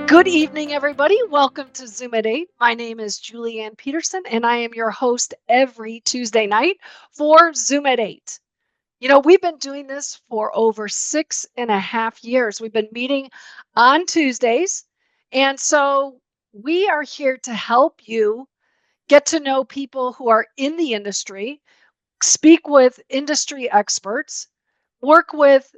Good evening, everybody. Welcome to Zoom at 8. My name is Julianne Peterson, and I am your host every Tuesday night for Zoom at 8. We've been doing this for over 6.5 years. We've been meeting on Tuesdays. And so we are here to help you get to know people who are in the industry, speak with industry experts, work with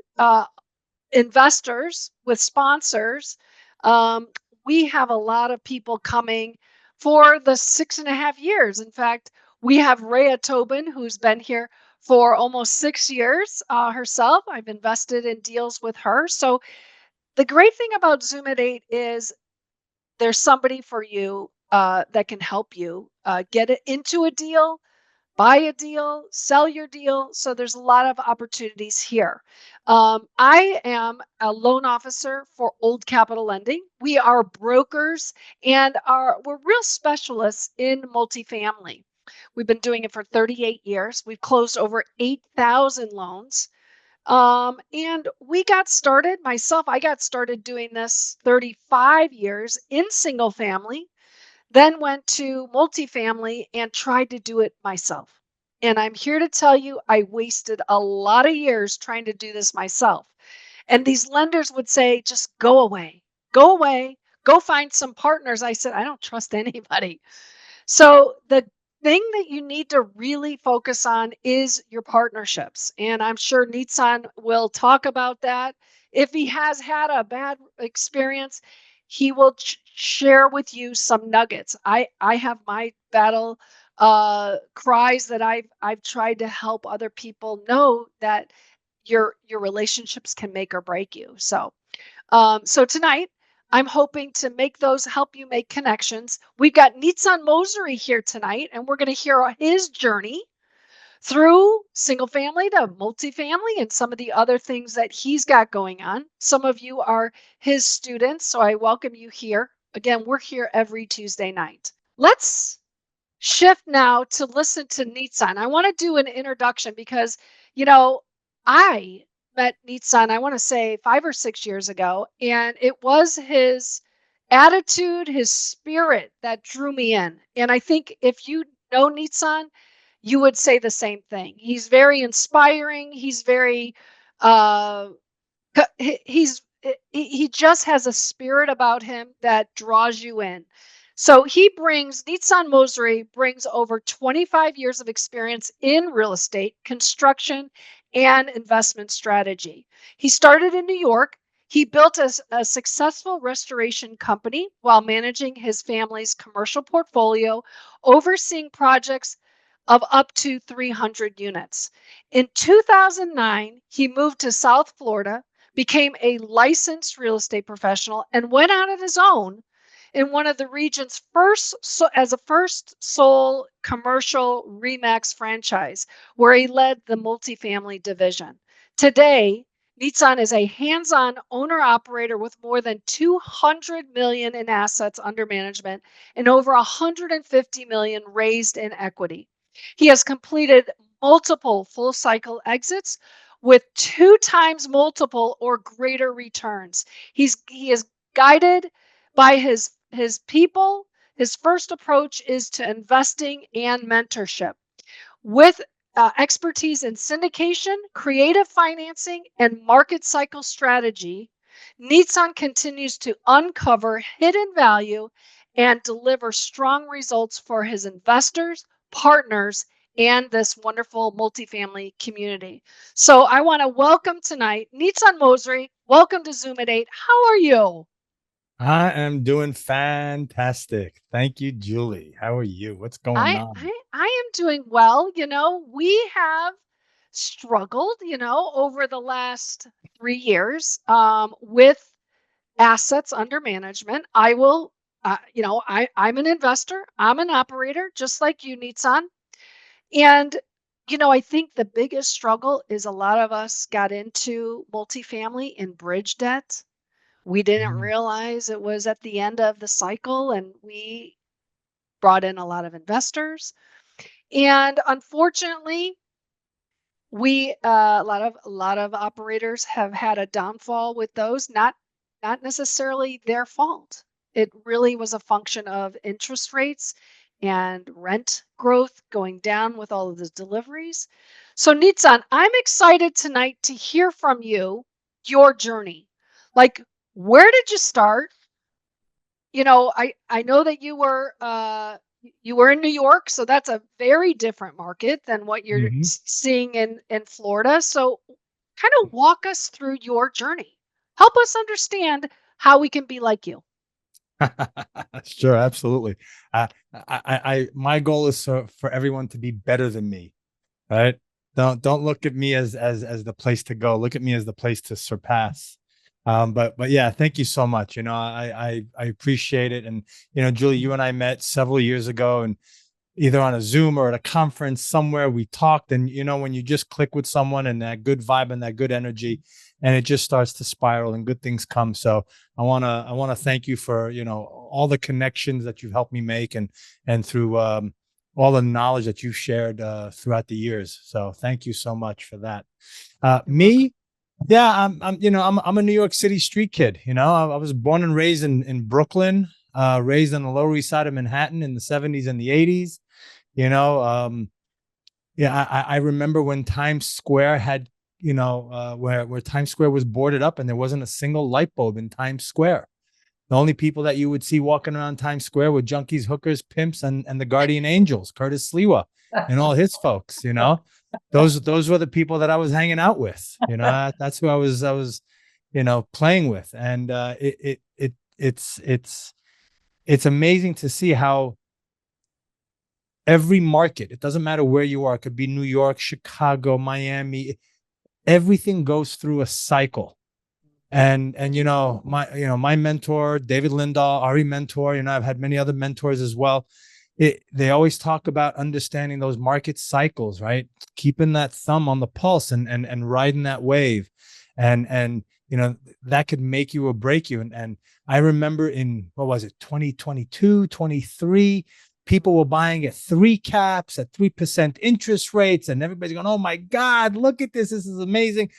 investors, with sponsors. Um, we have a lot of people coming for the 6.5 years. In fact, we have Rhea Tobin, who's been here for almost 6 years herself. I've invested in deals with her. So the great thing about Zoom at 8 is there's somebody for you that can help you get it into a deal, buy a deal, sell your deal. So there's a lot of opportunities here. I am a loan officer for Old Capital Lending. We are brokers and we're real specialists in multifamily. We've been doing it for 38 years. We've closed over 8,000 loans. And we got started, I got started doing this 35 years in single family, then went to multifamily and tried to do it myself. And I'm here to tell you, I wasted a lot of years trying to do this myself. And these lenders would say, just go away, go find some partners. I said, I don't trust anybody. So the thing that you need to really focus on is your partnerships. And I'm sure Nizan will talk about that. If he has had a bad experience, he will share with you some nuggets. I have my battle cries that I've tried to help other people know that your relationships can make or break you. So tonight, I'm hoping to help you make connections. We've got Nizan Mosery here tonight, and we're going to hear his journey through single family to multifamily and some of the other things that he's got going on. Some of you are his students, so I welcome you here. Again, we're here every Tuesday night. Let's shift now to listen to Nizan. I want to do an introduction because, I met Nizan, I want to say 5 or 6 years ago, and it was his attitude, his spirit that drew me in. And I think if you know Nizan, you would say the same thing. He's very inspiring. He's very uh, he just has a spirit about him that draws you in. So Nizan Mosery brings over 25 years of experience in real estate, construction, and investment strategy. He started in New York. He built a successful restoration company while managing his family's commercial portfolio, overseeing projects of up to 300 units. In 2009, he moved to South Florida, became a licensed real estate professional, and went out on his own in one of the region's first sole commercial Remax franchise, where he led the multifamily division. Today, Nizan is a hands-on owner-operator with more than 200 million in assets under management and over 150 million raised in equity. He has completed multiple full-cycle exits with 2 times multiple or greater returns. He is guided by his people. His first approach is to investing and mentorship. With expertise in syndication, creative financing, and market cycle strategy, Nizan continues to uncover hidden value and deliver strong results for his investors, partners, and this wonderful multifamily community. So I want to welcome tonight Nizan Mosery. Welcome to Zoom at 8. How are you? I am doing fantastic. Thank you, Julie. How are you? What's going I on? I I am doing well. We have struggled, over the last 3 years with assets under management. I will, I'm an investor. I'm an operator, just like you, Nitsan. And I think the biggest struggle is a lot of us got into multifamily in bridge debt. We didn't Mhm. realize it was at the end of the cycle, and we brought in a lot of investors. And unfortunately, We a lot of operators have had a downfall with those, not necessarily their fault. It really was a function of interest rates and rent growth going down with all of the deliveries. So Nitsan, I'm excited tonight to hear from you, your journey. Like, where did you start? I know that you were in New York, so that's a very different market than what you're Mhm. seeing in Florida. So kind of walk us through your journey. Help us understand how we can be like you. Sure, absolutely. My goal is for everyone to be better than me, right? Don't look at me as the place to go. Look at me as the place to surpass. But yeah, thank you so much. I appreciate it. And Julie, you and I met several years ago, and either on a Zoom or at a conference somewhere. We talked, and when you just click with someone and that good vibe and that good energy, and it just starts to spiral and good things come. So I wanna thank you for all the connections that you've helped me make, and through all the knowledge that you've shared throughout the years. So thank you so much for that. You're welcome. Me, yeah, I'm a New York City street kid. I was born and raised in Brooklyn, raised on the Lower East Side of Manhattan in the '70s and the '80s. You know, yeah, I remember when Times Square had, where Times Square was boarded up and there wasn't a single light bulb in Times Square. The only people that you would see walking around Times Square were junkies, hookers, pimps, and the guardian angels, Curtis Sliwa and all his folks. Those were the people that I was hanging out with. That's who I was playing with, and it's amazing to see how every market, it doesn't matter where you are, it could be New York, Chicago, Miami, everything goes through a cycle. And my mentor, David Lindahl, Ari mentor, I've had many other mentors as well. They always talk about understanding those market cycles, right? Keeping that thumb on the pulse and riding that wave. And that could make you or break you. And I remember in, what was it, 2022, 23, people were buying at three caps at 3% interest rates, and everybody's going, oh my God, look at this. This is amazing.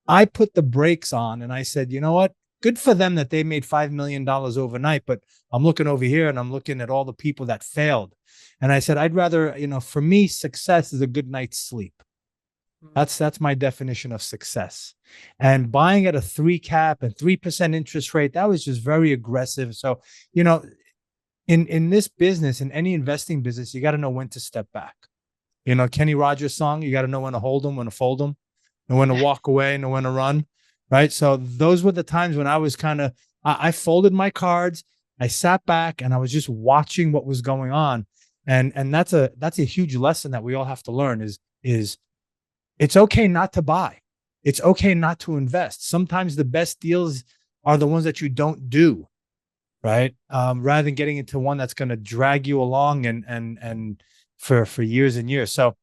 I put the brakes on and I said, you know what? Good for them that they made $5 million overnight. But I'm looking over here and I'm looking at all the people that failed. And I said, I'd rather, for me, success is a good night's sleep. Mm. That's my definition of success. And buying at a three cap and 3% interest rate, that was just very aggressive. So, you know, in this business, in any investing business, you got to know when to step back. Kenny Rogers' song, you got to know when to hold them, when to fold them, and when to walk away, and when to run. Right. So those were the times when I was I folded my cards, I sat back, and I was just watching what was going on. And that's a huge lesson that we all have to learn is it's okay not to buy. It's okay not to invest. Sometimes the best deals are the ones that you don't do, right? Rather than getting into one that's going to drag you along and for years and years. So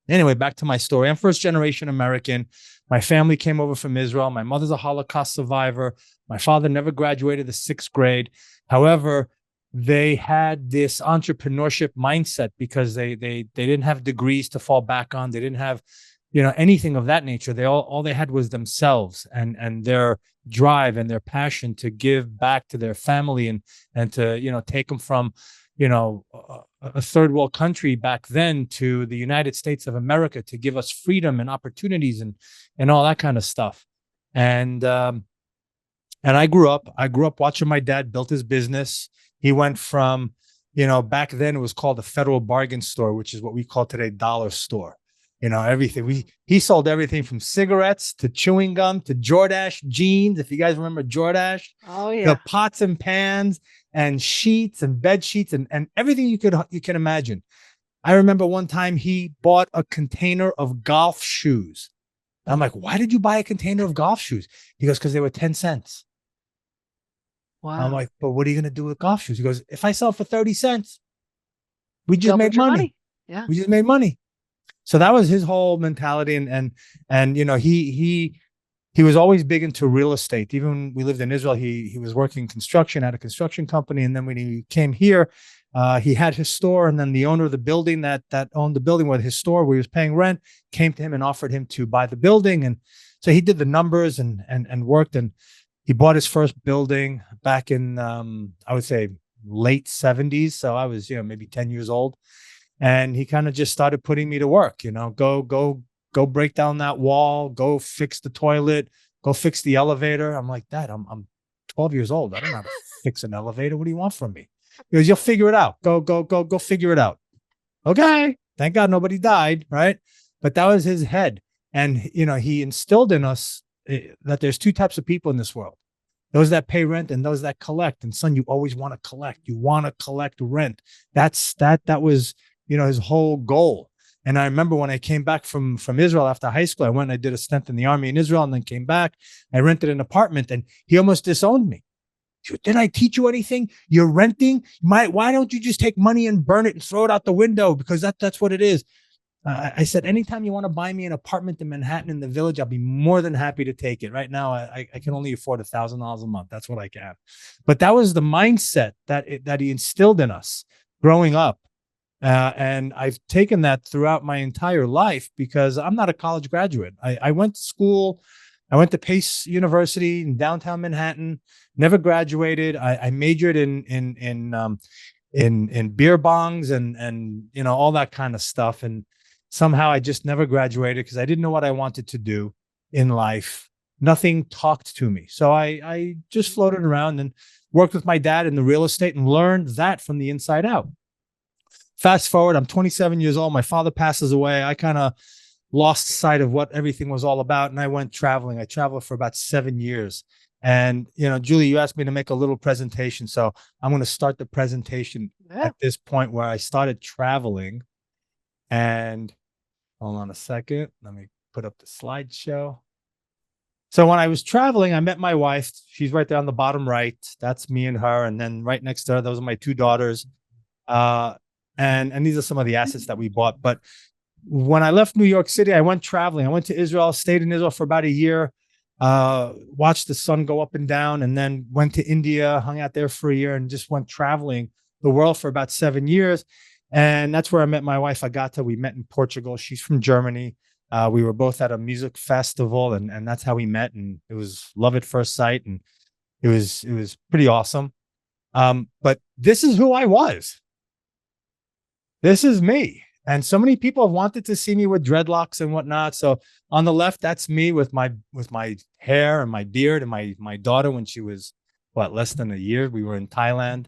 anyway, back to my story. I'm first generation American. My family came over from Israel. My mother's a Holocaust survivor. My father never graduated the sixth grade. However, they had this entrepreneurship mindset because they didn't have degrees to fall back on. They didn't have, anything of that nature. All they had was themselves and their drive and their passion to give back to their family and to take them from a third world country back then to the United States of America to give us freedom and opportunities and all that kind of stuff. And I grew up watching my dad build his business. He went from, back then it was called the Federal Bargain Store, which is what we call today dollar store. Everything. He sold everything from cigarettes to chewing gum to Jordache jeans. If you guys remember Jordache, Oh the yeah. pots and pans and sheets and bed sheets and everything you can imagine. I remember one time he bought a container of golf shoes. I'm like, why did you buy a container of golf shoes? He goes, because they were 10 cents. I'm Wow. like, but what are you going to do with golf shoes? He goes, if I sell for 30 cents, we You just made doubled your money. money. Yeah. We just made money. So that was his whole mentality. And he he was always big into real estate. Even when we lived in Israel, he was working construction at a construction company, and then when he came here, he had his store, and then the owner of the building that owned the building with his store where he was paying rent came to him and offered him to buy the building, and so he did the numbers and worked, and he bought his first building back in I would say late 70s. So I was maybe 10 years old, and he kind of just started putting me to work. Go break down that wall, go fix the toilet, go fix the elevator. I'm like, Dad, I'm 12 years old. I don't know how to fix an elevator. What do you want from me? He goes, you'll figure it out. Go figure it out. Okay. Thank God nobody died, right? But that was his head. And he instilled in us that there's two types of people in this world: those that pay rent and those that collect. And son, you always want to collect. You want to collect rent. That was his whole goal. And I remember when I came back from Israel after high school, I went and I did a stint in the army in Israel, and then came back. I rented an apartment, and he almost disowned me. Did I teach you anything? You're renting. Why don't you just take money and burn it and throw it out the window? Because that's what it is. I said, anytime you want to buy me an apartment in Manhattan in the Village, I'll be more than happy to take it. Right now, I can only afford $1,000 a month. That's what I can. But that was the mindset that he instilled in us growing up. And I've taken that throughout my entire life because I'm not a college graduate. I went to school. I went to Pace University in downtown Manhattan. Never graduated. I majored in beer bongs and all that kind of stuff. And somehow I just never graduated because I didn't know what I wanted to do in life. Nothing talked to me. So I just floated around and worked with my dad in the real estate and learned that from the inside out. Fast forward, I'm 27 years old. My father passes away. I kind of lost sight of what everything was all about, and I went traveling. I traveled for about 7 years. And, Julie, you asked me to make a little presentation. So I'm going to start the presentation Yeah. at this point where I started traveling. And hold on a second. Let me put up the slideshow. So when I was traveling, I met my wife. She's right there on the bottom right. That's me and her. And then right next to her, those are my two daughters. And these are some of the assets that we bought. But when I left New York City, I went traveling. I went to Israel, stayed in Israel for about a year, watched the sun go up and down, and then went to India, hung out there for a year, and just went traveling the world for about 7 years. And that's where I met my wife, Agata. We met in Portugal. She's from Germany. We were both at a music festival, and that's how we met. And it was love at first sight, and it was pretty awesome. But this is who I was. This is me. And so many people have wanted to see me with dreadlocks and whatnot. So on the left, that's me with my hair and my beard, and my daughter when she was less than a year. We were in Thailand.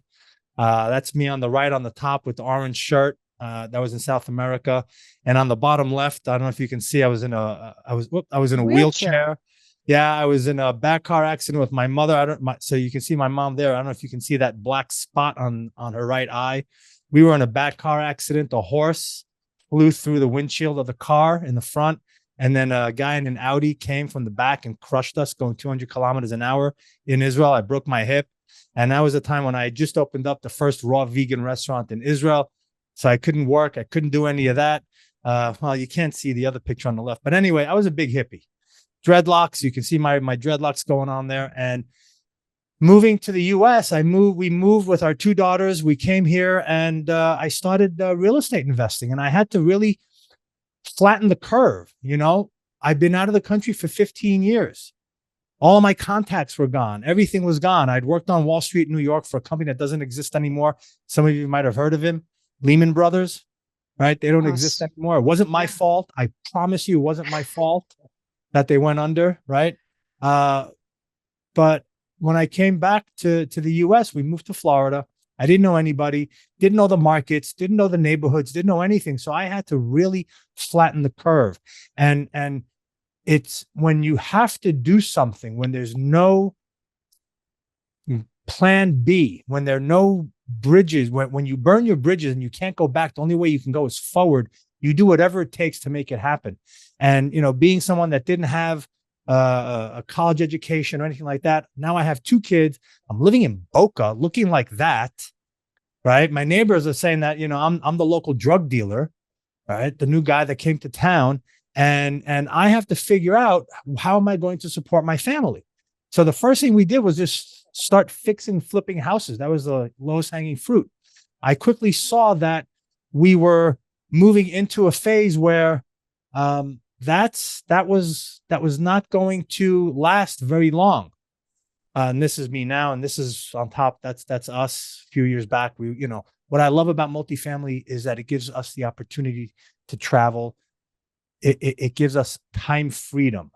That's me on the right on the top with the orange shirt. That was in South America. And on the bottom left, I don't know if you can see, I was in a wheelchair. Yeah, I was in a back car accident with my mother. So you can see my mom there. I don't know if you can see that black spot on her right eye. We were in a bad car accident. A horse flew through the windshield of the car in the front, and then a guy in an Audi came from the back and crushed us going 200 kilometers an hour in Israel. I broke my hip, and that was the time when I had just opened up the first raw vegan restaurant in Israel. So I couldn't work. I couldn't do any of that. Well, you can't see the other picture on the left. But anyway, I was a big hippie. Dreadlocks. You can see my dreadlocks going on there. And moving to the U.S., we moved with our two daughters. We came here, and I started real estate investing, and I had to really flatten the curve. I've been out of the country for 15 years. All my contacts were gone. Everything was gone. I'd worked on Wall Street in New York for a company that doesn't exist anymore. Some of you might have heard of him, Lehman Brothers, right? They don't exist anymore. It wasn't my fault. I promise you, it wasn't my fault that they went under, right? But when I came back to the US, we moved to Florida. I didn't know anybody, didn't know the markets, didn't know the neighborhoods, didn't know anything. So I had to really flatten the curve. And it's when you have to do something, when there's no plan B, when there are no bridges, when you burn your bridges and you can't go back, the only way you can go is forward. You do whatever it takes to make it happen. And, being someone that didn't have a college education or anything like that. Now I have two kids. I'm living in Boca, looking like that, right? My neighbors are saying that, I'm the local drug dealer, right? The new guy that came to town. and I have to figure out how am I going to support my family. So the first thing we did was just start fixing, flipping houses. That was the lowest hanging fruit. I quickly saw that we were moving into a phase where that was not going to last very long. And this is me now, and this is on top. That's us a few years back. What I love about multifamily is that it gives us the opportunity to travel. It gives us time freedom.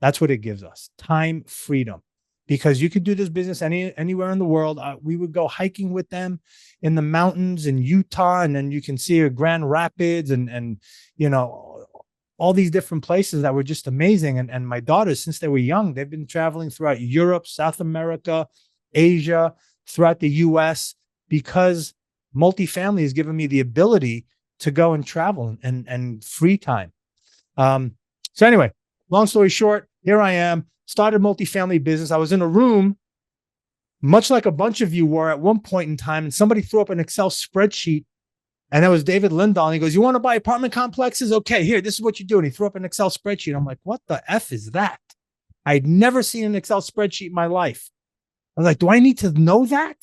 That's what it gives us, time freedom, because you could do this business anywhere in the world. We would go hiking with them in the mountains in Utah, and then you can see Grand Rapids and you know all these different places that were just amazing. And my daughters, since they were young, they've been traveling throughout Europe, South America, Asia, throughout the U.S. because multifamily has given me the ability to go and travel and free time. So anyway, long story short, here I am, started multifamily business. I was in a room, much like a bunch of you were at one point in time, and somebody threw up an Excel spreadsheet, and that was David Lindahl. And he goes, "You want to buy apartment complexes? Okay, here, this is what you do." And he threw up an Excel spreadsheet. I'm like, what the F is that? I'd never seen an Excel spreadsheet in my life. I was like, do I need to know that?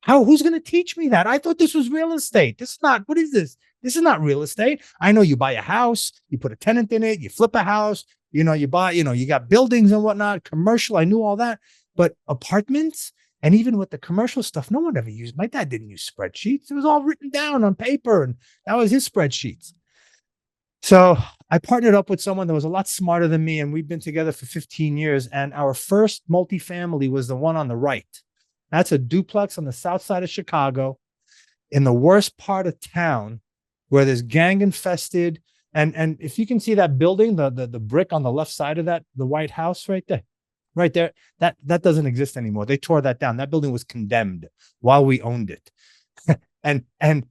Who's going to teach me that? I thought this was real estate. What is this? This is not real estate. I know you buy a house, you put a tenant in it, you flip a house, you buy, you got buildings and whatnot, commercial. I knew all that, but apartments and even with the commercial stuff, no one ever used. My dad didn't use spreadsheets. It was all written down on paper, and that was his spreadsheets. So I partnered up with someone that was a lot smarter than me, and we've been together for 15 years. And our first multifamily was the one on the right. That's a duplex on the south side of Chicago in the worst part of town where there's gang infested. And if you can see that building, the brick on the left side of that, the White House right there, that doesn't exist anymore. They tore that down. That building was condemned while we owned it. and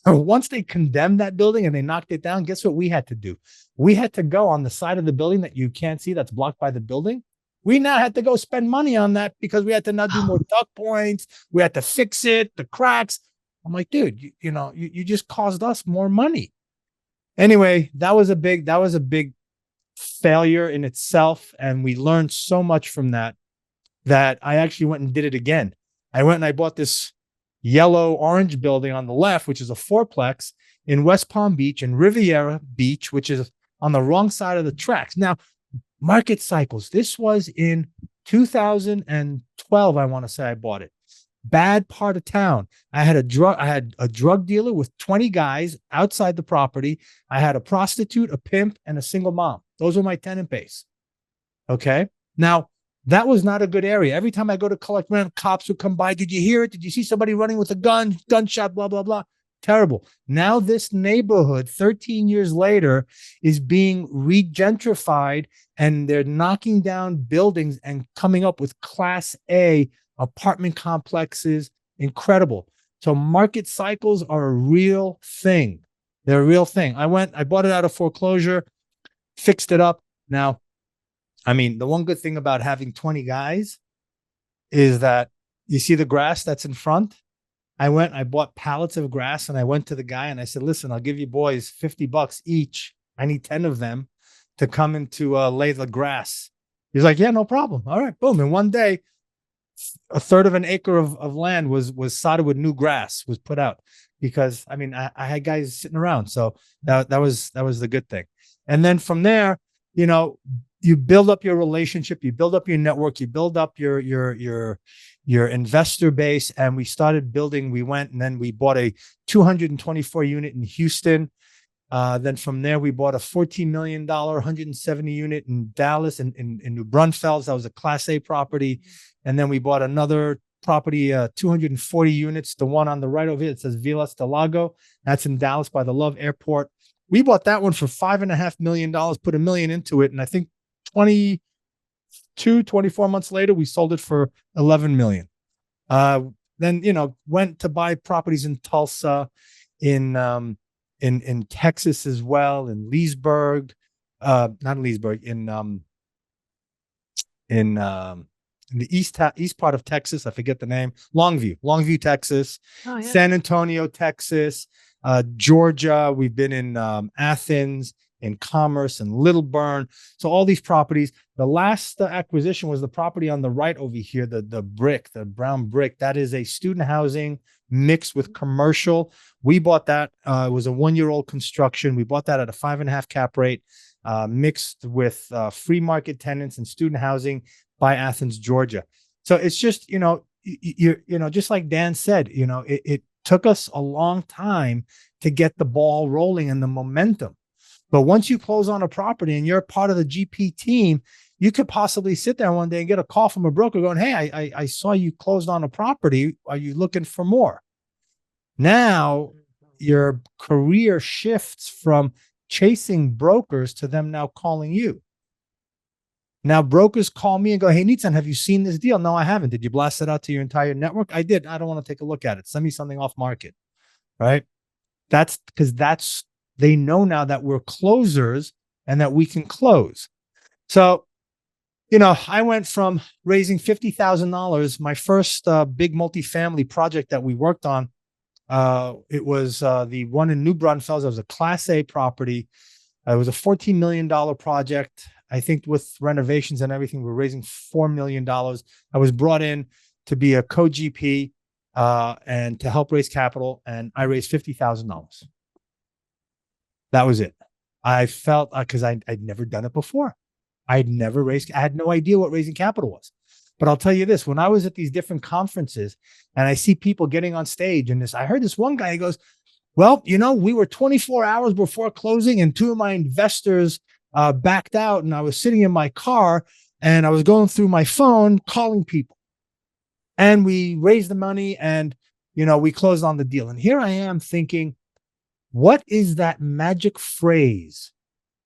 once they condemned that building and they knocked it down, guess what we had to do? We had to go on the side of the building that you can't see, that's blocked by the building. We now had to go spend money on that because we had to now do more duct points. We had to fix it, the cracks. I'm like, dude, you just caused us more money. Anyway, that was a big failure in itself. And we learned so much from that I actually went and did it again. I went and I bought this yellow orange building on the left, which is a fourplex in West Palm Beach and Riviera Beach, which is on the wrong side of the tracks. Now, market cycles. This was in 2012. I want to say I bought it. Bad part of town. I had a drug dealer with 20 guys outside the property. I had a prostitute, a pimp, and a single mom. Those were my tenant base. Okay. Now, that was not a good area. Every time I go to collect rent, cops would come by. Did you hear it? Did you see somebody running with a gun, gunshot, blah, blah, blah. Terrible. Now this neighborhood, 13 years later, is being regentrified, and they're knocking down buildings and coming up with Class A apartment complexes. Incredible. So market cycles are a real thing. They're a real thing. I bought it out of foreclosure, fixed it up. Now, I mean, the one good thing about having 20 guys is that you see the grass that's in front. I bought pallets of grass, and I went to the guy and I said, listen, I'll give you boys $50 each. I need 10 of them to come in to lay the grass. He's like, yeah, no problem. All right, boom. And one day, a third of an acre of land was sodded with new grass, was put out because, I mean, I had guys sitting around. So that was the good thing. And then from there, you build up your relationship, you build up your network, you build up your investor base. And we started building. We went and then we bought a 224 unit in Houston. Then from there, we bought a $14 million, 170 unit in Dallas and in New Braunfels. That was a Class A property. And then we bought another property, 240 units. The one on the right over here, it says Villas del Lago. That's in Dallas by the Love Airport. We bought that one for $5.5 million, put $1 million into it. And I think 24 months later, we sold it for 11 million. Then, went to buy properties in Tulsa, in Texas as well, in Leesburg, not Leesburg, in the east part of Texas. I forget the name. Longview, Texas, Oh, yeah. San Antonio, Texas, Georgia. We've been in Athens, in Commerce and Little Burn. So all these properties. The last acquisition was the property on the right over here, the brick, the brown brick. That is a student housing mixed with commercial. We bought that. It was a 1-year-old construction. We bought that at a 5.5 cap rate, mixed with free market tenants and student housing by Athens, Georgia. So it's just, just like Dan said, it took us a long time to get the ball rolling and the momentum. But once you close on a property and you're part of the GP team, you could possibly sit there one day and get a call from a broker going, hey, I saw you closed on a property. Are you looking for more? Now your career shifts from chasing brokers to them now calling you. Now brokers call me and go, hey, Nizan, have you seen this deal? No, I haven't. Did you blast it out to your entire network? I did. I don't want to take a look at it. Send me something off market, right? That's because they know now that we're closers and that we can close. So, I went from raising $50,000. My first big multifamily project that we worked on, it was the one in New Braunfels. It was a Class A property. It was a $14 million project. I think with renovations and everything, we're raising $4 million. I was brought in to be a co-GP and to help raise capital, and I raised $50,000. That was it. I felt because I'd never done it before. I had no idea what raising capital was. But I'll tell you this, when I was at these different conferences and I see people getting on stage and I heard this one guy, he goes, well, we were 24 hours before closing and two of my investors backed out, and I was sitting in my car and I was going through my phone calling people, and we raised the money and, we closed on the deal. And here I am thinking, what is that magic phrase?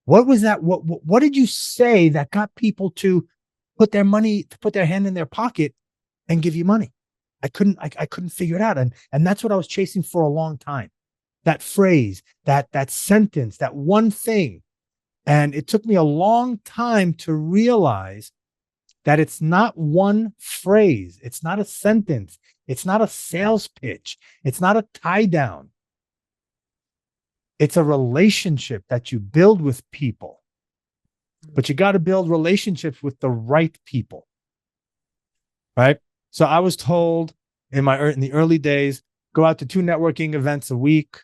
What was that? What did you say that got people to put their hand in their pocket and give you money? I couldn't figure it out. And that's what I was chasing for a long time. That phrase, that sentence, that one thing. And it took me a long time to realize that it's not one phrase. It's not a sentence. It's not a sales pitch. It's not a tie down. It's a relationship that you build with people, but you got to build relationships with the right people, right? So I was told in the early days, go out to 2 networking events a week,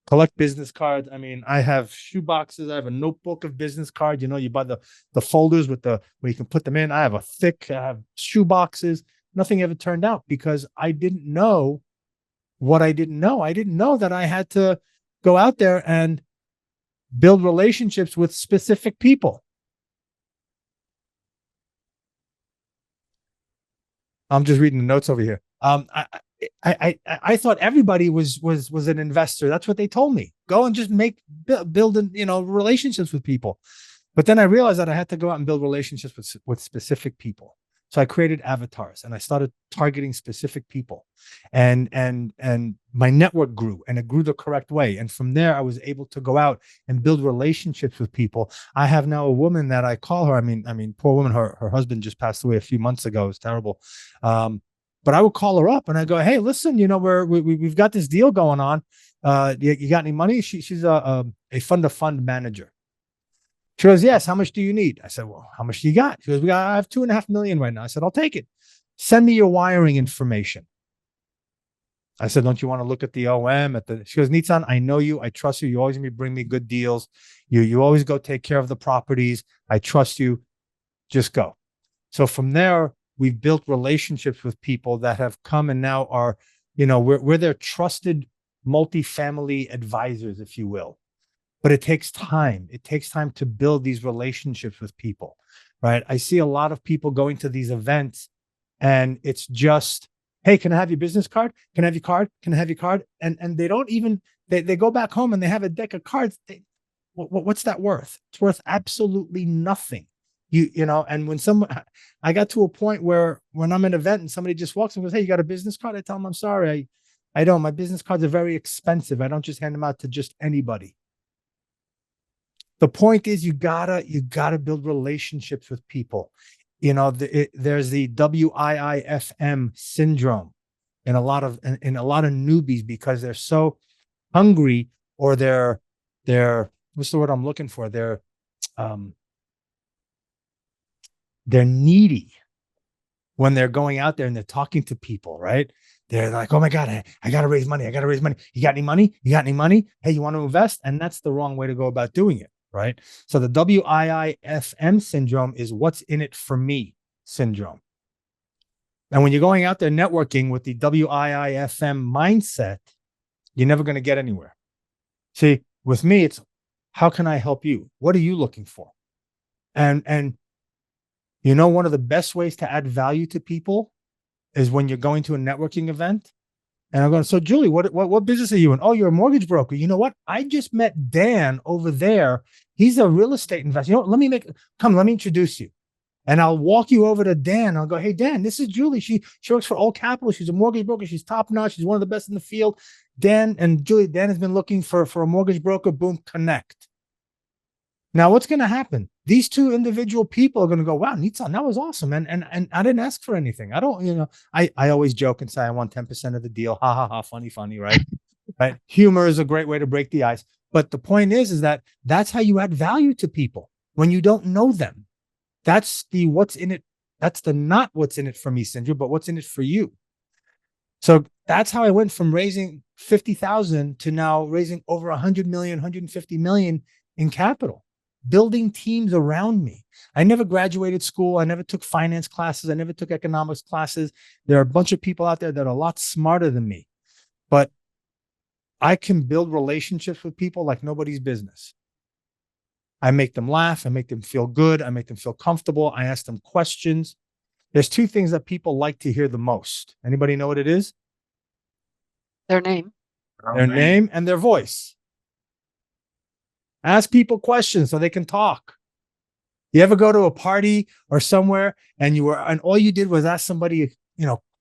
collect business cards. I mean, I have shoe boxes. I have a notebook of business cards. You buy the folders where you can put them in. I have shoe boxes. Nothing ever turned out because I didn't know what I didn't know. I didn't know that I had to go out there and build relationships with specific people. I'm just reading the notes over here. I thought everybody was an investor. That's what they told me. Go and just build relationships with people. But then I realized that I had to go out and build relationships with specific people. So I created avatars and I started targeting specific people, and my network grew, and it grew the correct way. And from there, I was able to go out and build relationships with people. I have now a woman that I call her. I mean, poor woman. Her husband just passed away a few months ago. It was terrible. But I would call her up and I go, hey, listen, we've got this deal going on. You got any money? She's a fund of fund manager. She goes, yes. How much do you need? I said, well, how much do you got? She goes, I have $2.5 million right now. I said, I'll take it. Send me your wiring information. I said, don't you want to look at the OM she goes, Nizan, I know you. I trust you. You always bring me good deals. You always go take care of the properties. I trust you. Just go. So from there, we've built relationships with people that have come and now are, we're their trusted multifamily advisors, if you will. But it takes time. It takes time to build these relationships with people, right? I see a lot of people going to these events and it's just, hey, can I have your business card? Can I have your card? Can I have your card? And they don't even, they go back home and they have a deck of cards. What's that worth? It's worth absolutely nothing. And when I got to a point where when I'm at an event and somebody just walks and goes, hey, you got a business card? I tell them, I'm sorry. I don't. My business cards are very expensive. I don't just hand them out to just anybody. The point is you gotta build relationships with people. There's the WIIFM syndrome in a lot of newbies because they're so hungry or they're what's the word I'm looking for? Um, they're needy when they're going out there and they're talking to people, right? They're like, oh my God, I got to raise money. I got to raise money. You got any money? You got any money? Hey, you want to invest? And that's the wrong way to go about doing it, right? So the WIIFM syndrome is what's in it for me syndrome. And when you're going out there networking with the WIIFM mindset, you're never going to get anywhere. See, with me, it's how can I help you? What are you looking for? And one of the best ways to add value to people is when you're going to a networking event. And I'm going, so Julie, what business are you in? Oh, you're a mortgage broker. You know what? I just met Dan over there. He's a real estate investor. You know what? Let me introduce you. And I'll walk you over to Dan. I'll go, hey, Dan, this is Julie. She works for Old Capital. She's a mortgage broker. She's top notch. She's one of the best in the field. Dan and Julie, Dan has been looking for a mortgage broker. Boom, connect. Now, what's going to happen? These two individual people are going to go, wow, Nizan, that was awesome. And I didn't ask for anything. I don't, I always joke and say I want 10% of the deal. Ha, ha, ha, funny, funny, right? Right. Humor is a great way to break the ice. But the point is that that's how you add value to people when you don't know them. That's the what's in it. That's the not what's in it for me syndrome, but what's in it for you. So that's how I went from raising 50,000 to now raising over 100 million, 150 million in capital, building teams around me. I never graduated school. I never took finance classes. I never took economics classes. There are a bunch of people out there that are a lot smarter than me, but I can build relationships with people like nobody's business. I make them laugh. I make them feel good. I make them feel comfortable. I ask them questions. There's two things that people like to hear the most. Anybody know what it is? Their name. Their name and their voice. Ask people questions so they can talk. You ever go to a party or somewhere and all you did was ask somebody,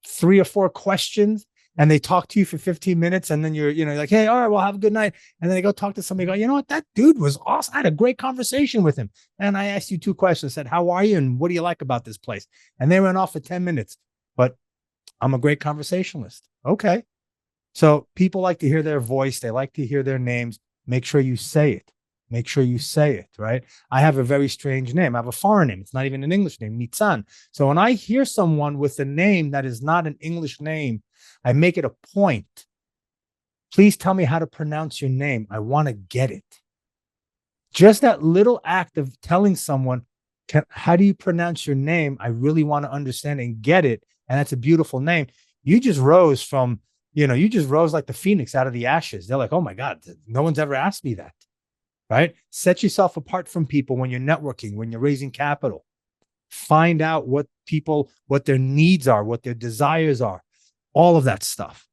3 or 4 questions and they talk to you for 15 minutes and then you're like, hey, all right, well, have a good night. And then they go talk to somebody, go, you know what? That dude was awesome. I had a great conversation with him. And I asked you 2 questions, said, how are you? And what do you like about this place? And they went off for 10 minutes, but I'm a great conversationalist. Okay. So people like to hear their voice. They like to hear their names. Make sure you say it. Make sure you say it, right? I have a very strange name. I have a foreign name. It's not even an English name, Nizan. So when I hear someone with a name that is not an English name, I make it a point. Please tell me how to pronounce your name. I want to get it. Just that little act of telling someone, how do you pronounce your name? I really want to understand and get it. And that's a beautiful name. You just rose from, you just rose like the phoenix out of the ashes. They're like, oh my God, no one's ever asked me that. Right? Set yourself apart from people when you're networking, when you're raising capital. Find out what their needs are, what their desires are, all of that stuff.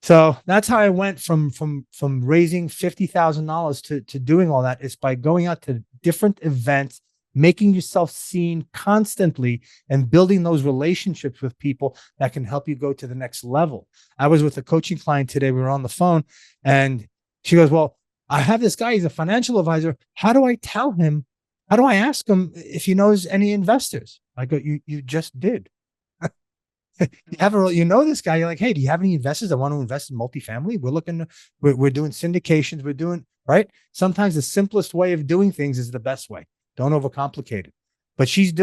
So that's how I went from raising $50,000 to doing all that, is by going out to different events, making yourself seen constantly and building those relationships with people that can help you go to the next level. I was with a coaching client today. We were on the phone and she goes, well, I have this guy, he's a financial advisor. How do I ask him if he knows any investors? I go, you just did. You know this guy. You're like, hey, do you have any investors that want to invest in multifamily? We're doing syndications. We're doing, right? Sometimes the simplest way of doing things is the best way. Don't overcomplicate it. But she's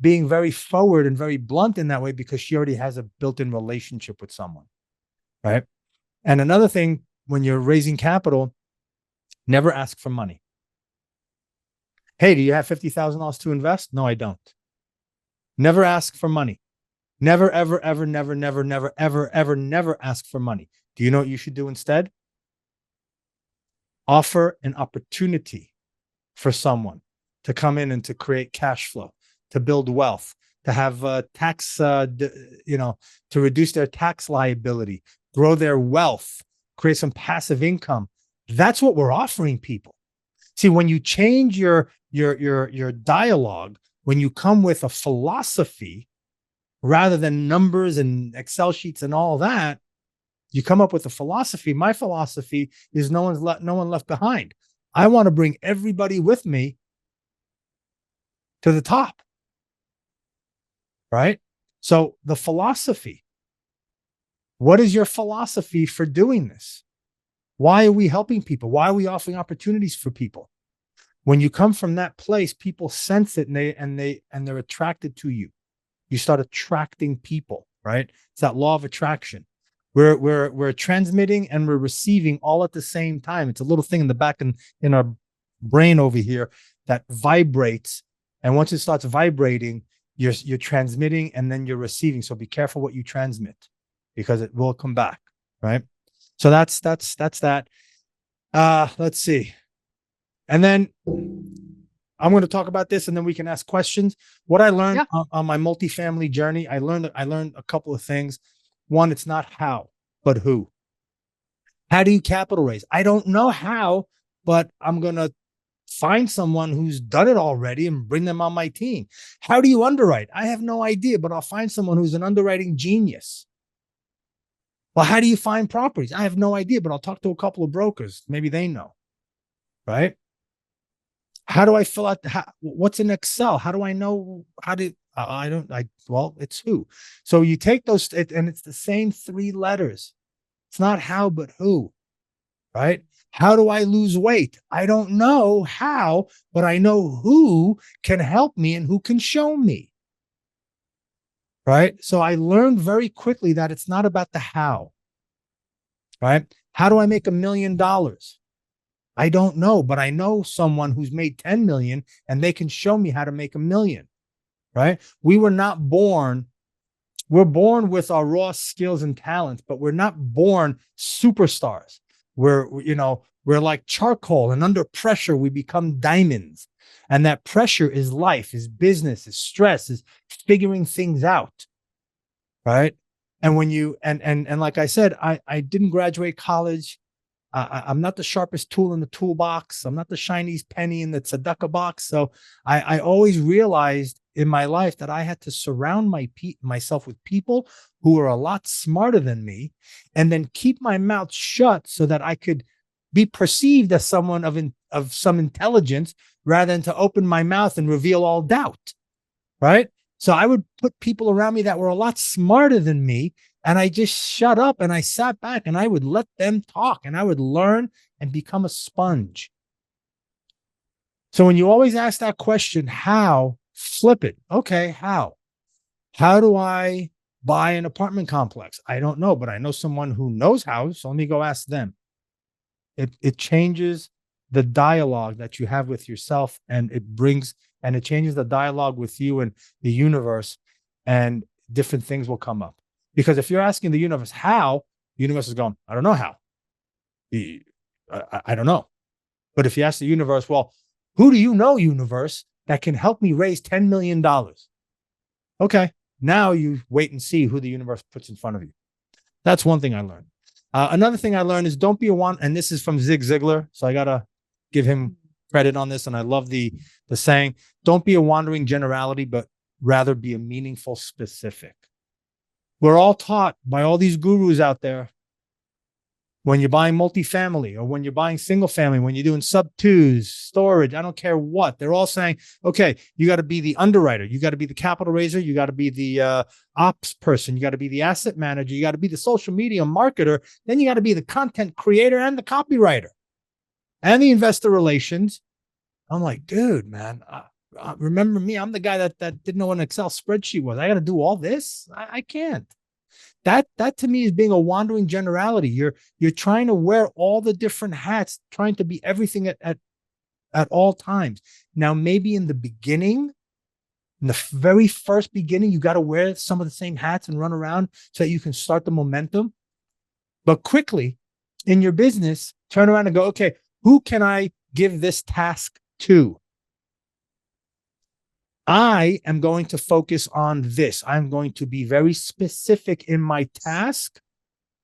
being very forward and very blunt in that way because she already has a built-in relationship with someone, right? And another thing, when you're raising capital, never ask for money. Hey, do you have $50,000 to invest? No, I don't. Never ask for money. Never, ever, ever, never, never, never, ever, ever, never ask for money. Do you know what you should do instead? Offer an opportunity for someone to come in and to create cash flow, to build wealth, to have tax, to reduce their tax liability, grow their wealth, create some passive income. That's what we're offering people. See, when you change your dialogue, when you come with a philosophy rather than numbers and Excel sheets and all that, you come up with a philosophy. My philosophy is no one left behind. I want to bring everybody with me to the top. Right? So the philosophy, what is your philosophy for doing this? Why are we helping people? Why are we offering opportunities for people? When you come from that place, people sense it, and they're attracted to you. You start attracting people, right? It's that law of attraction. We're transmitting and we're receiving all at the same time. It's a little thing in the back in our brain over here that vibrates. And once it starts vibrating, you're transmitting and then you're receiving. So be careful what you transmit because it will come back, right? So that's that. Let's see. And then I'm going to talk about this and then we can ask questions. What I learned Yeah. on my multifamily journey, I learned a couple of things. One, it's not how, but who. How do you capital raise? I don't know how, but I'm going to find someone who's done it already and bring them on my team. How do you underwrite? I have no idea, but I'll find someone who's an underwriting genius. Well, how do you find properties? I have no idea, but I'll talk to a couple of brokers. Maybe they know, right? How do I fill out what's in Excel? How do I know how to I don't I well, it's who. So you take those and it's the same three letters. It's not how but who, right? How do I lose weight? I don't know how, but I know who can help me and who can show me. Right? So I learned very quickly that it's not about the how. Right? How do I make $1 million? I don't know, but I know someone who's made 10 million and they can show me how to make 1 million, right? We were not born, we're born with our raw skills and talents, but we're not born superstars. We're like charcoal and under pressure, we become diamonds. And that pressure is life, is business, is stress, is figuring things out, right? And when you, and like I said, I didn't graduate college. I'm not the sharpest tool in the toolbox. I'm not the shiniest penny in the tzedakah box. So I always realized in my life that I had to surround myself with people who are a lot smarter than me, and then keep my mouth shut so that I could be perceived as someone of some intelligence rather than to open my mouth and reveal all doubt. Right. So I would put people around me that were a lot smarter than me. And I just shut up and I sat back and I would let them talk and I would learn and become a sponge. So when you always ask that question, how, flip it. Okay, how? How do I buy an apartment complex? I don't know, but I know someone who knows how. So let me go ask them. It changes the dialogue that you have with yourself, and it changes the dialogue with you and the universe, and different things will come up. Because if you're asking the universe how, the universe is going, I don't know how. I don't know. But if you ask the universe, well, who do you know, universe, that can help me raise $10 million? Okay, now you wait and see who the universe puts in front of you. That's one thing I learned. Another thing I learned is don't be a one, and this is from Zig Ziglar, so I gotta give him credit on this. And I love the saying, don't be a wandering generality, but rather be a meaningful specific. We're all taught by all these gurus out there, when you're buying multifamily or when you're buying single family, when you're doing sub twos, storage, I don't care what, they're all saying, okay, you got to be the underwriter, you got to be the capital raiser, you got to be the ops person, you got to be the asset manager, you got to be the social media marketer, then you got to be the content creator and the copywriter and the investor relations. I'm like, dude, man, remember me? I'm the guy that didn't know what an Excel spreadsheet was. I got to do all this. I can't. That to me is being a wandering generality. You're trying to wear all the different hats, trying to be everything at all times. Now, maybe in the beginning, in the very first beginning, you got to wear some of the same hats and run around so that you can start the momentum. But quickly in your business, turn around and go, okay, who can I give this task to? I am going to focus on this. I'm going to be very specific in my task,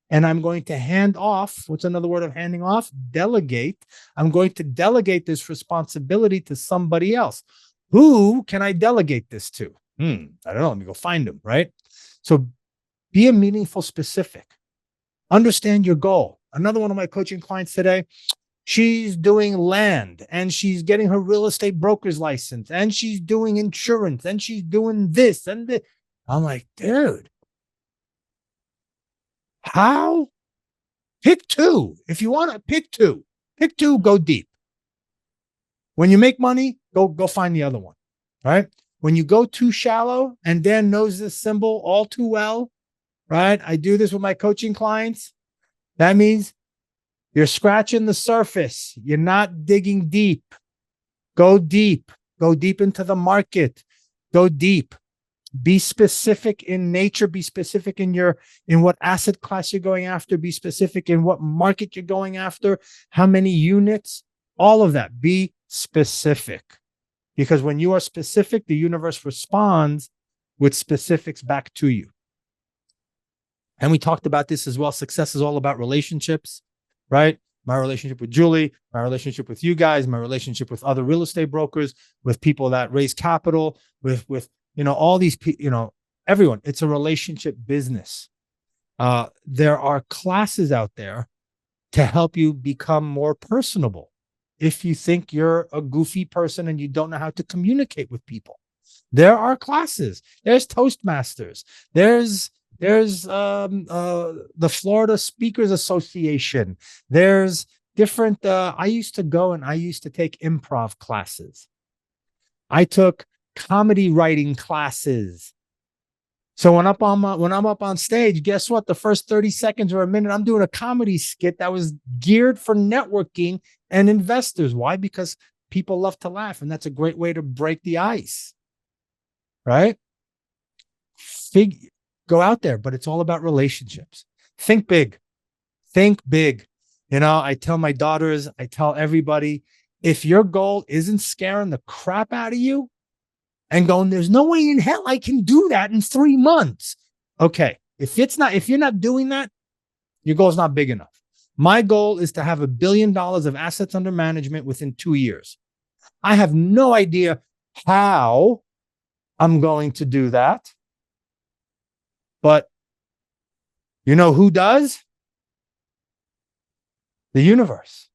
and I'm going to hand off. What's another word of handing off? Delegate. I'm going to delegate this responsibility to somebody else. Who can I delegate this to? I don't know. Let me go find them, right? So be a meaningful specific. Understand your goal. Another one of my coaching clients today, she's doing land and she's getting her real estate broker's license and she's doing insurance and she's doing this and this. I'm like, dude, how Pick two. If you want to pick two, go deep. When you make money, go find the other one, right? When you go too shallow, and Dan knows this symbol all too well, right? I do this with my coaching clients. That means you're scratching the surface. You're not digging deep. Go deep. Go deep into the market. Go deep. Be specific in nature. Be specific in what asset class you're going after. Be specific in what market you're going after. How many units? All of that. Be specific. Because when you are specific, the universe responds with specifics back to you. And we talked about this as well. Success is all about relationships, right? My relationship with Julie, my relationship with you guys, my relationship with other real estate brokers, with people that raise capital, with all these people, everyone. It's a relationship business. There are classes out there to help you become more personable. If you think you're a goofy person and you don't know how to communicate with people, there are classes. There's Toastmasters. There's the Florida Speakers Association. There's different. I used to go and I used to take improv classes. I took comedy writing classes. So when I'm up on stage, guess what? The first 30 seconds or a minute, I'm doing a comedy skit that was geared for networking and investors. Why? Because people love to laugh, and that's a great way to break the ice, right? Go out there, but it's all about relationships. Think big. Think big. I tell my daughters, I tell everybody, if your goal isn't scaring the crap out of you and going, there's no way in hell I can do that in 3 months. Okay. If you're not doing that, your goal's not big enough. My goal is to have $1 billion of assets under management within 2 years. I have no idea how I'm going to do that. But you know who does? The universe.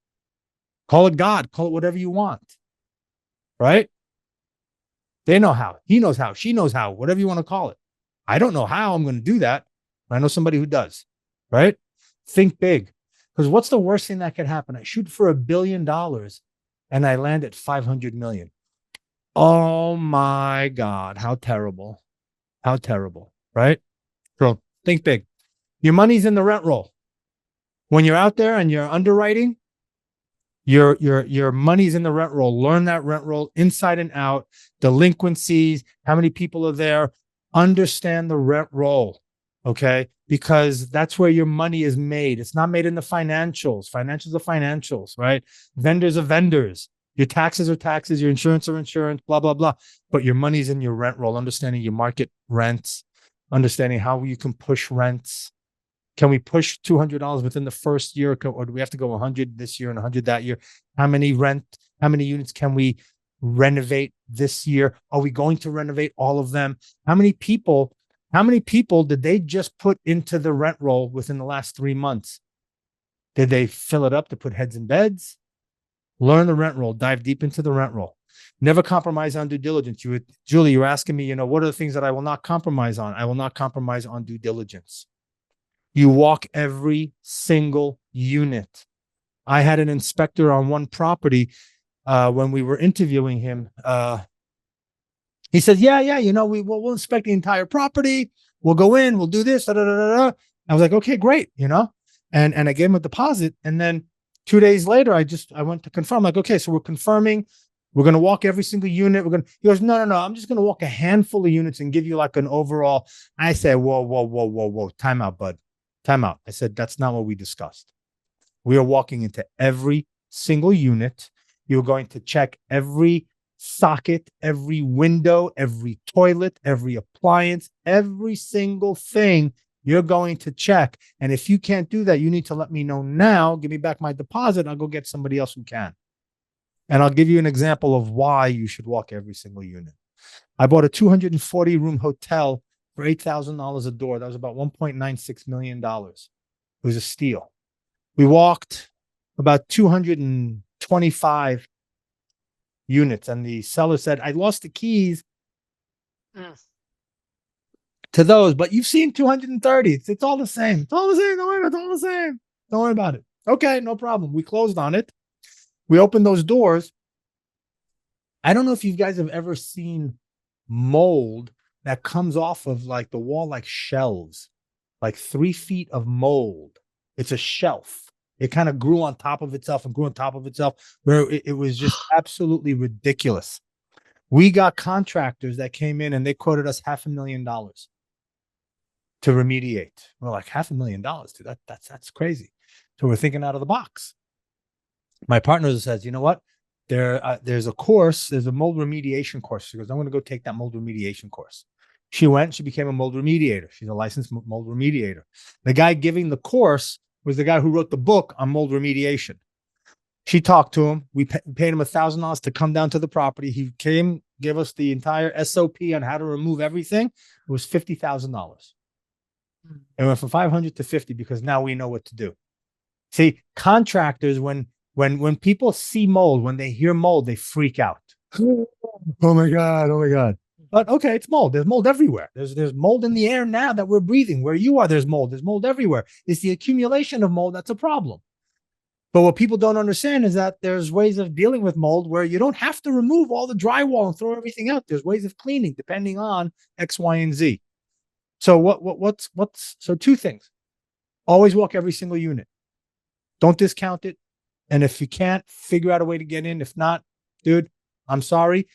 Call it God. Call it whatever you want. Right? They know how. He knows how. She knows how. Whatever you want to call it. I don't know how I'm going to do that. But I know somebody who does. Right? Think big. Because what's the worst thing that could happen? I shoot for $1 billion and I land at 500 million. Oh my God. How terrible. How terrible. Right? So think big. Your money's in the rent roll. When you're out there and you're underwriting, your money's in the rent roll. Learn that rent roll inside and out, delinquencies, how many people are there. Understand the rent roll, okay? Because that's where your money is made. It's not made in the financials. Financials are financials, right? Vendors are vendors. Your taxes are taxes. Your insurance are insurance, blah, blah, blah. But your money's in your rent roll, understanding your market rents, understanding how you can push rents. Can we push $200 within the first year, or do we have to go 100 this year and 100 that year? How many units can we renovate this year? Are we going to renovate all of them? How many people did they just put into the rent roll within the last 3 months? Did they fill it up to put heads in beds? Learn the rent roll, dive deep into the rent roll. Never compromise on due diligence. Julie, you're asking me, what are the things that I will not compromise on? I will not compromise on due diligence. You walk every single unit. I had an inspector on one property when we were interviewing him. He said, yeah, we'll inspect the entire property. We'll go in, we'll do this. Da, da, da, da, da. I was like, okay, great, and I gave him a deposit. And then 2 days later, I went to confirm, like, okay, so we're confirming. We're going to walk every single unit. He goes, no. I'm just going to walk a handful of units and give you like an overall. I said, whoa. Time out, bud. Time out. I said, that's not what we discussed. We are walking into every single unit. You're going to check every socket, every window, every toilet, every appliance, every single thing you're going to check. And if you can't do that, you need to let me know now. Give me back my deposit. I'll go get somebody else who can. And I'll give you an example of why you should walk every single unit. I bought a 240-room hotel for $8,000 a door. That was about $1.96 million. It was a steal. We walked about 225 units, and the seller said, I lost the keys to those, but you've seen 230. It's all the same. It's all the same. Don't worry, it's all the same. Don't worry about it. Okay, no problem. We closed on it. We opened those doors. I don't know if you guys have ever seen mold that comes off of like the wall, like shelves, like 3 feet of mold. It's a shelf. It kind of grew on top of itself and grew on top of itself, where it was just absolutely ridiculous. We got contractors that came in and they quoted us $500,000 to remediate. We're like, $500,000, dude. That's crazy. So we're thinking out of the box. My partner says, you know what? There's a course, there's a mold remediation course. She goes, I'm going to go take that mold remediation course. She went, she became a mold remediator. She's a licensed mold remediator. The guy giving the course was the guy who wrote the book on mold remediation. She talked to him. We paid him $1,000 to come down to the property. He came, gave us the entire SOP on how to remove everything. It was $50,000. It went from 500 to 50 because now we know what to do. See, contractors, when people see mold, when they hear mold, they freak out. Oh my God, oh my God. But okay, it's mold. There's mold everywhere. There's mold in the air now that we're breathing. Where you are, there's mold. There's mold everywhere. It's the accumulation of mold that's a problem. But what people don't understand is that there's ways of dealing with mold where you don't have to remove all the drywall and throw everything out. There's ways of cleaning depending on X, Y, and Z. So what's so two things. Always walk every single unit. Don't discount it. And if you can't, figure out a way to get in. If not, dude, I'm sorry.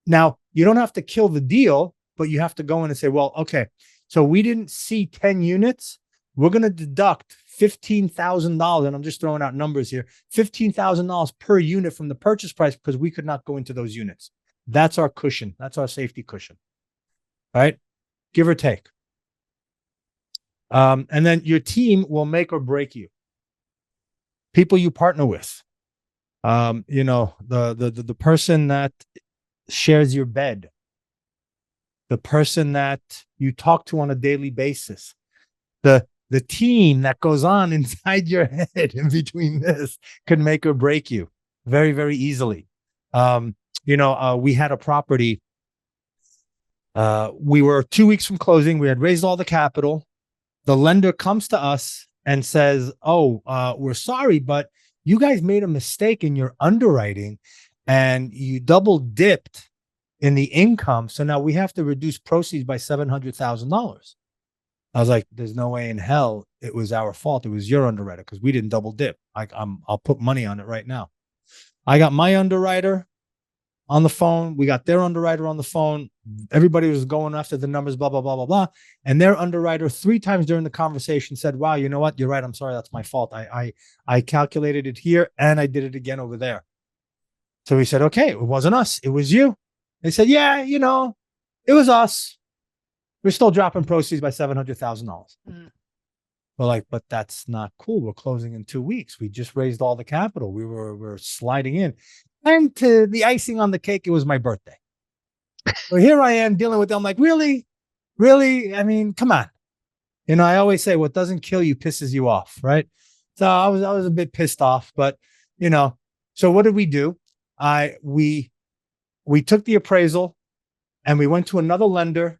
Now, you don't have to kill the deal, but you have to go in and say, well, okay, so we didn't see 10 units. We're going to deduct $15,000. And I'm just throwing out numbers here, $15,000 per unit from the purchase price because we could not go into those units. That's our cushion. That's our safety cushion. All right. Give or take. And then your team will make or break you. People you partner with. The person that shares your bed, the person that you talk to on a daily basis, the team that goes on inside your head in between this could make or break you very, very easily. We had a property. We were 2 weeks from closing. We had raised all the capital. The lender comes to us and says, we're sorry, but you guys made a mistake in your underwriting and you double dipped in the income. So now we have to reduce proceeds by $700,000. I was like, there's no way in hell it was our fault. It was your underwriter because we didn't double dip. I'll put money on it right now. I got my underwriter on the phone. We got their underwriter on the phone. Everybody was going after the numbers, blah, blah, blah, blah, blah. And their underwriter 3 times during the conversation said, wow, you know what? You're right. I'm sorry. That's my fault. I calculated it here and I did it again over there. So we said, okay, it wasn't us. It was you. They said, yeah, it was us. We're still dropping proceeds by $700,000. Mm. We're like, but that's not cool. We're closing in 2 weeks. We just raised all the capital. We're sliding in. And to the icing on the cake, it was my birthday. So here I am dealing with them. I'm like, really? Really? I mean, come on. I always say what doesn't kill you pisses you off, right? So I was a bit pissed off, but so what did we do? We took the appraisal and we went to another lender.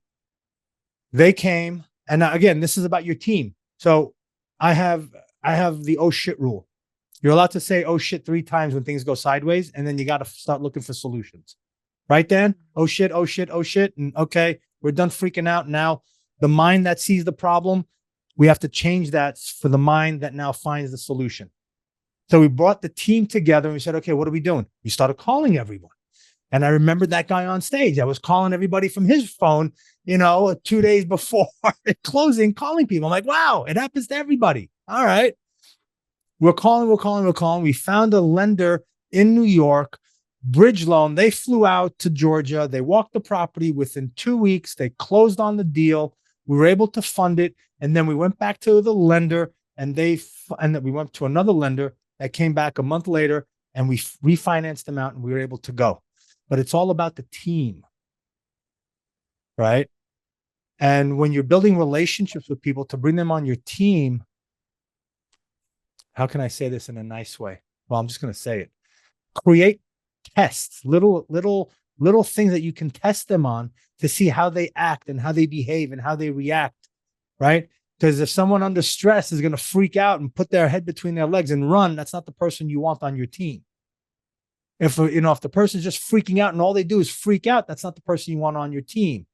They came, and now, again, this is about your team. So I have the oh shit rule. You're allowed to say oh shit 3 times when things go sideways, and then you got to start looking for solutions. Right, Dan? Oh shit, oh shit, oh shit. And okay, we're done freaking out. Now, the mind that sees the problem, we have to change that for the mind that now finds the solution. So we brought the team together and we said, okay, what are we doing? We started calling everyone. And I remember that guy on stage. I was calling everybody from his phone, 2 days before closing, calling people. I'm like, wow, it happens to everybody. All right. We're calling. We found a lender in New York, bridge loan. They flew out to Georgia. They walked the property within 2 weeks. They closed on the deal. We were able to fund it. And then we went back to the lender and then we went to another lender that came back a month later and we refinanced them out and we were able to go. But it's all about the team, right? And when you're building relationships with people to bring them on your team, how can I say this in a nice way? Well, I'm just going to say it. Create tests, little things that you can test them on to see how they act and how they behave and how they react, right? Because if someone under stress is going to freak out and put their head between their legs and run, that's not the person you want on your team. If the person's just freaking out and all they do is freak out, that's not the person you want on your team.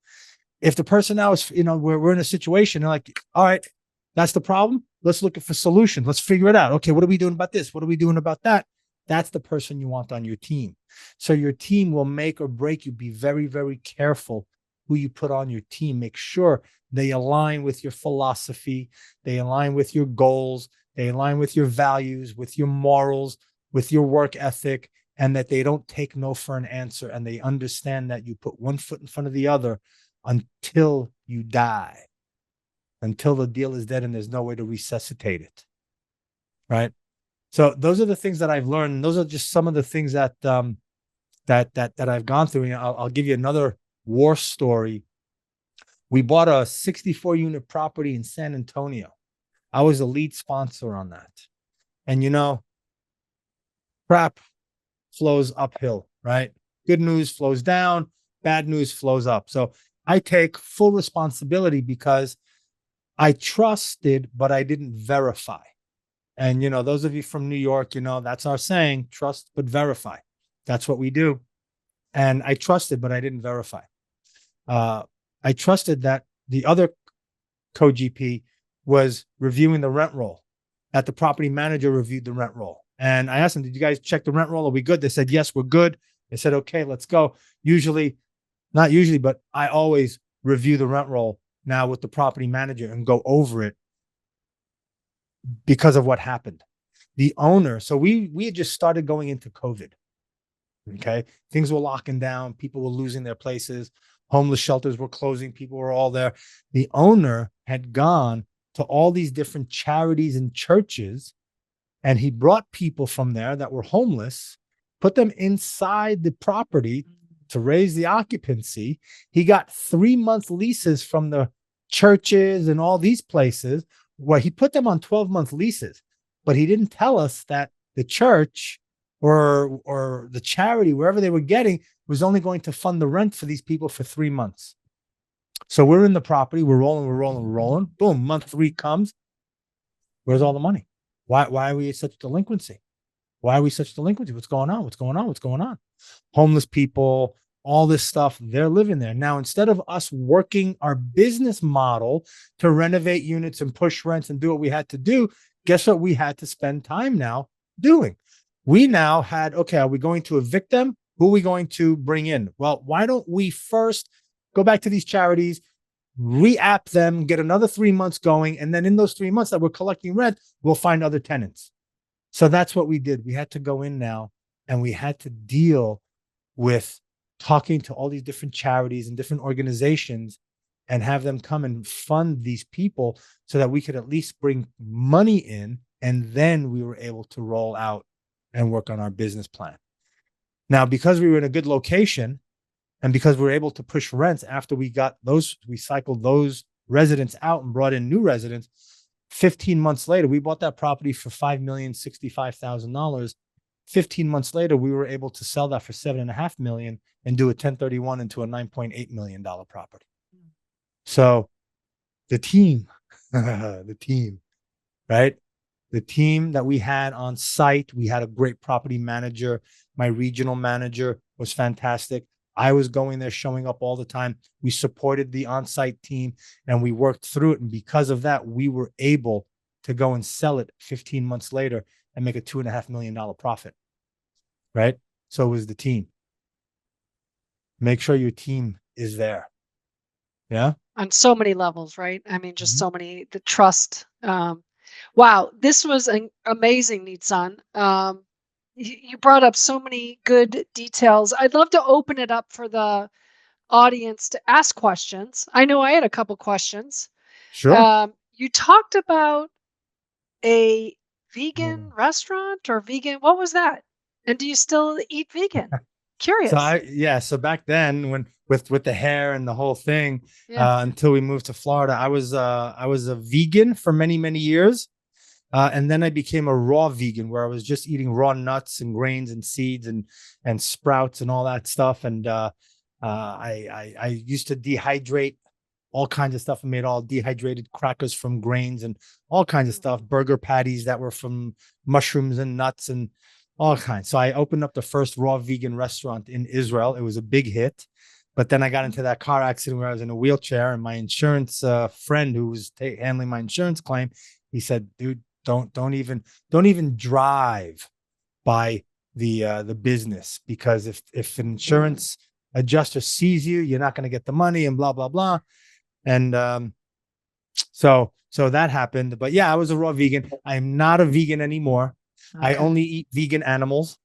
If the person now is, we're in a situation, they're like, all right, that's the problem. Let's look for solutions. Let's figure it out. Okay, what are we doing about this? What are we doing about that? That's the person you want on your team. So your team will make or break you. Be very, very careful who you put on your team. Make sure they align with your philosophy. They align with your goals. They align with your values, with your morals, with your work ethic, and that they don't take no for an answer. And they understand that you put one foot in front of the other until you die, until the deal is dead and there's no way to resuscitate it. Right. So those are the things that I've learned. And those are just some of the things that that I've gone through. And I'll give you another war story. We bought a 64 unit property in San Antonio. I was a lead sponsor on that. And crap flows uphill, right? Good news flows down, bad news flows up. So I take full responsibility because I trusted, but I didn't verify. And, those of you from New York, that's our saying, trust, but verify. That's what we do. And I trusted, but I didn't verify. I trusted that the other co-GP was reviewing the rent roll, that the property manager reviewed the rent roll. And I asked them, did you guys check the rent roll? Are we good? They said, yes, we're good. They said, okay, let's go. Not usually, but I always review the rent roll now with the property manager and go over it because of what happened. The owner, so we had just started going into COVID. Okay. Things were locking down. People were losing their places. Homeless shelters were closing. People were all there. The owner had gone to all these different charities and churches, and he brought people from there that were homeless, put them inside the property to raise the occupancy. He got 3-month leases from the churches and all these places where he put them on 12-month leases, but he didn't tell us that the church or the charity, wherever they were getting, was only going to fund the rent for these people for 3 months. So we're in the property, we're rolling. Boom, month 3 comes. Where's all the money? Why are we such delinquency? What's going on? Homeless people, all this stuff, they're living there. Now, instead of us working our business model to renovate units and push rents and do what we had to do, guess what we had to spend time now doing? We now had, okay, are we going to evict them? Who are we going to bring in? Well, why don't we first go back to these charities, re-app them, get another 3 months going, and then in those 3 months that we're collecting rent, we'll find other tenants. So that's what we did. We had to go in now and we had to deal with talking to all these different charities and different organizations and have them come and fund these people so that we could at least bring money in, and then we were able to roll out and work on our business plan. Now, because we were in a good location and because we were able to push rents after we cycled those residents out and brought in new residents, 15 months later, we bought that property for $5,065,000. 15 months later, we were able to sell that for $7.5 million and do a 1031 into a $9.8 million property. So the team, right? The team that we had on site, we had a great property manager. My regional manager was fantastic. I was going there, showing up all the time. We supported the on-site team and we worked through it. And because of that, we were able to go and sell it 15 months later and make a $2.5 million profit. Right? So it was the team. Make sure your team is there. Yeah. On so many levels, right? I mean, just so many, the trust. Wow, this was amazing, Nizan. You brought up so many good details. I'd love to open it up for the audience to ask questions. I know I had a couple questions. Sure. You talked about a vegan restaurant or vegan. What was that? And do you still eat vegan? Curious. So back then, when with the hair and the whole thing, Yeah. until we moved to Florida, I was a vegan for many years. And then I became a raw vegan where I was just eating raw nuts and grains and seeds and sprouts and all that stuff. And I used to dehydrate all kinds of stuff. I made all dehydrated crackers from grains and all kinds of stuff, burger patties that were from mushrooms and nuts and all kinds. So I opened up the first raw vegan restaurant in Israel. It was a big hit. But then I got into that car accident where I was in a wheelchair, and my insurance friend who was handling my insurance claim, he said, "Dude, don't even drive by the business, because if an insurance adjuster sees you, you're not going to get the money and blah blah blah." And so that happened. But yeah, I was a raw vegan. I am not a vegan anymore. I Okay. only eat vegan animals.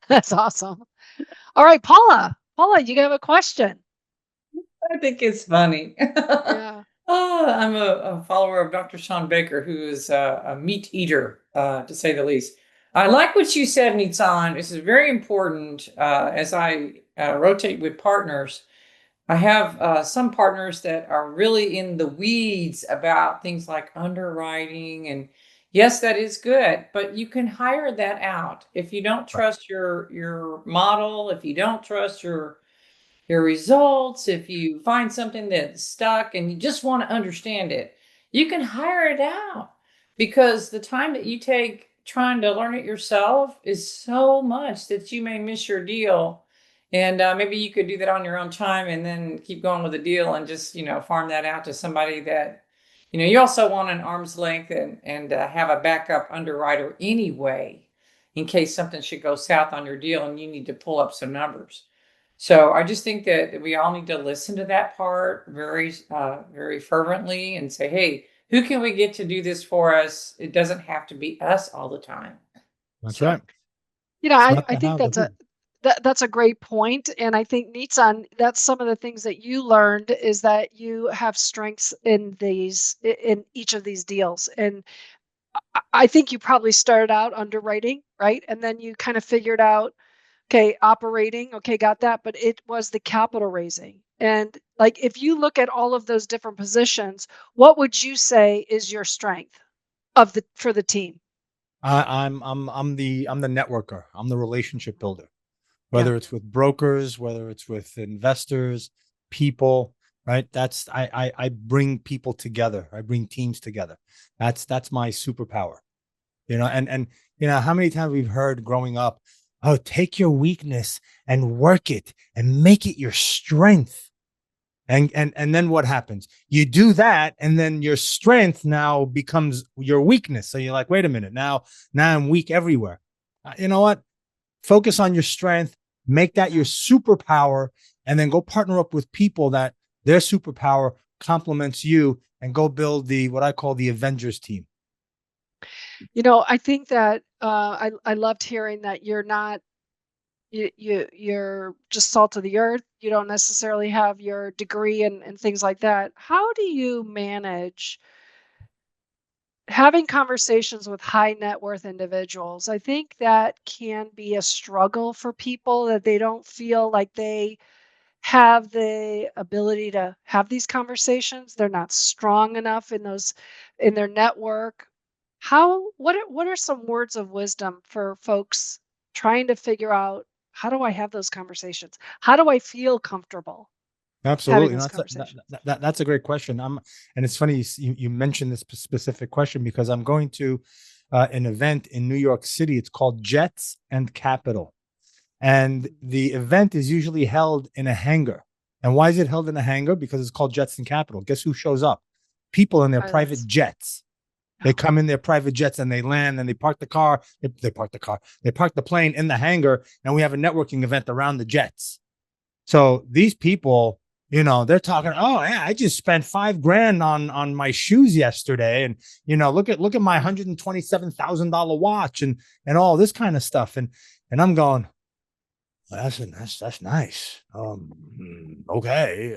That's awesome. All right, Paula. Paula, you have a question. I think it's funny. Yeah. Oh, I'm a follower of Dr. Sean Baker, who is a meat eater, to say the least. I like what you said, Nizan. This is very important as I rotate with partners. I have some partners that are really in the weeds about things like underwriting, and yes, that is good, but you can hire that out if you don't trust your model, if you don't trust your results, if you find something that's stuck and you just want to understand it, you can hire it out, because the time that you take trying to learn it yourself is so much that you may miss your deal. And maybe you could do that on your own time and then keep going with the deal and just, farm that out to somebody that, you also want an arm's length and have a backup underwriter anyway, in case something should go south on your deal and you need to pull up some numbers. So I just think that we all need to listen to that part very, very fervently and say, hey, who can we get to do this for us? It doesn't have to be us all the time. That's So right. It's I, not I the think how, the who. that's a great point. And I think Nitsan, that's some of the things that you learned is that you have strengths in in each of these deals. And I think you probably started out underwriting, right? And then you kind of figured out, okay, operating, okay, got that, but it was the capital raising. And like if you look at all of those different positions, what would you say is your strength of the for the team? I'm the networker. I'm the relationship builder. Yeah. Whether it's with brokers, whether it's with investors, people, right? I bring people together. I bring teams together. That's my superpower. And how many times we've heard growing up, oh, take your weakness and work it and make it your strength. And then what happens? You do that, and then your strength now becomes your weakness. So you're like, wait a minute, now I'm weak everywhere. You know what? Focus on your strength, make that your superpower, and then go partner up with people that their superpower complements you, and go build the what I call the Avengers team. I think that I loved hearing that you're not you're just salt of the earth. You don't necessarily have your degree and things like that. How do you manage having conversations with high net worth individuals? I think that can be a struggle for people that they don't feel like they have the ability to have these conversations. They're not strong enough in their network. What are some words of wisdom for folks trying to figure out how do I have those conversations? How do I feel comfortable having Absolutely. those That's conversations? that's a great question. And it's funny you mentioned this specific question, because I'm going to an event in New York City. It's called Jets and Capital. And the event is usually held in a hangar. And why is it held in a hangar? Because it's called Jets and Capital. Guess who shows up? People in their private Pilots. jets. They Oh, come in their private jets and they land and they park the car. They park the car. They park the plane in the hangar, and we have a networking event around the jets. So these people, they're talking, oh yeah, I just spent $5,000 on my shoes yesterday. And look at my $127,000 watch and all this kind of stuff. And I'm going, that's nice. Okay.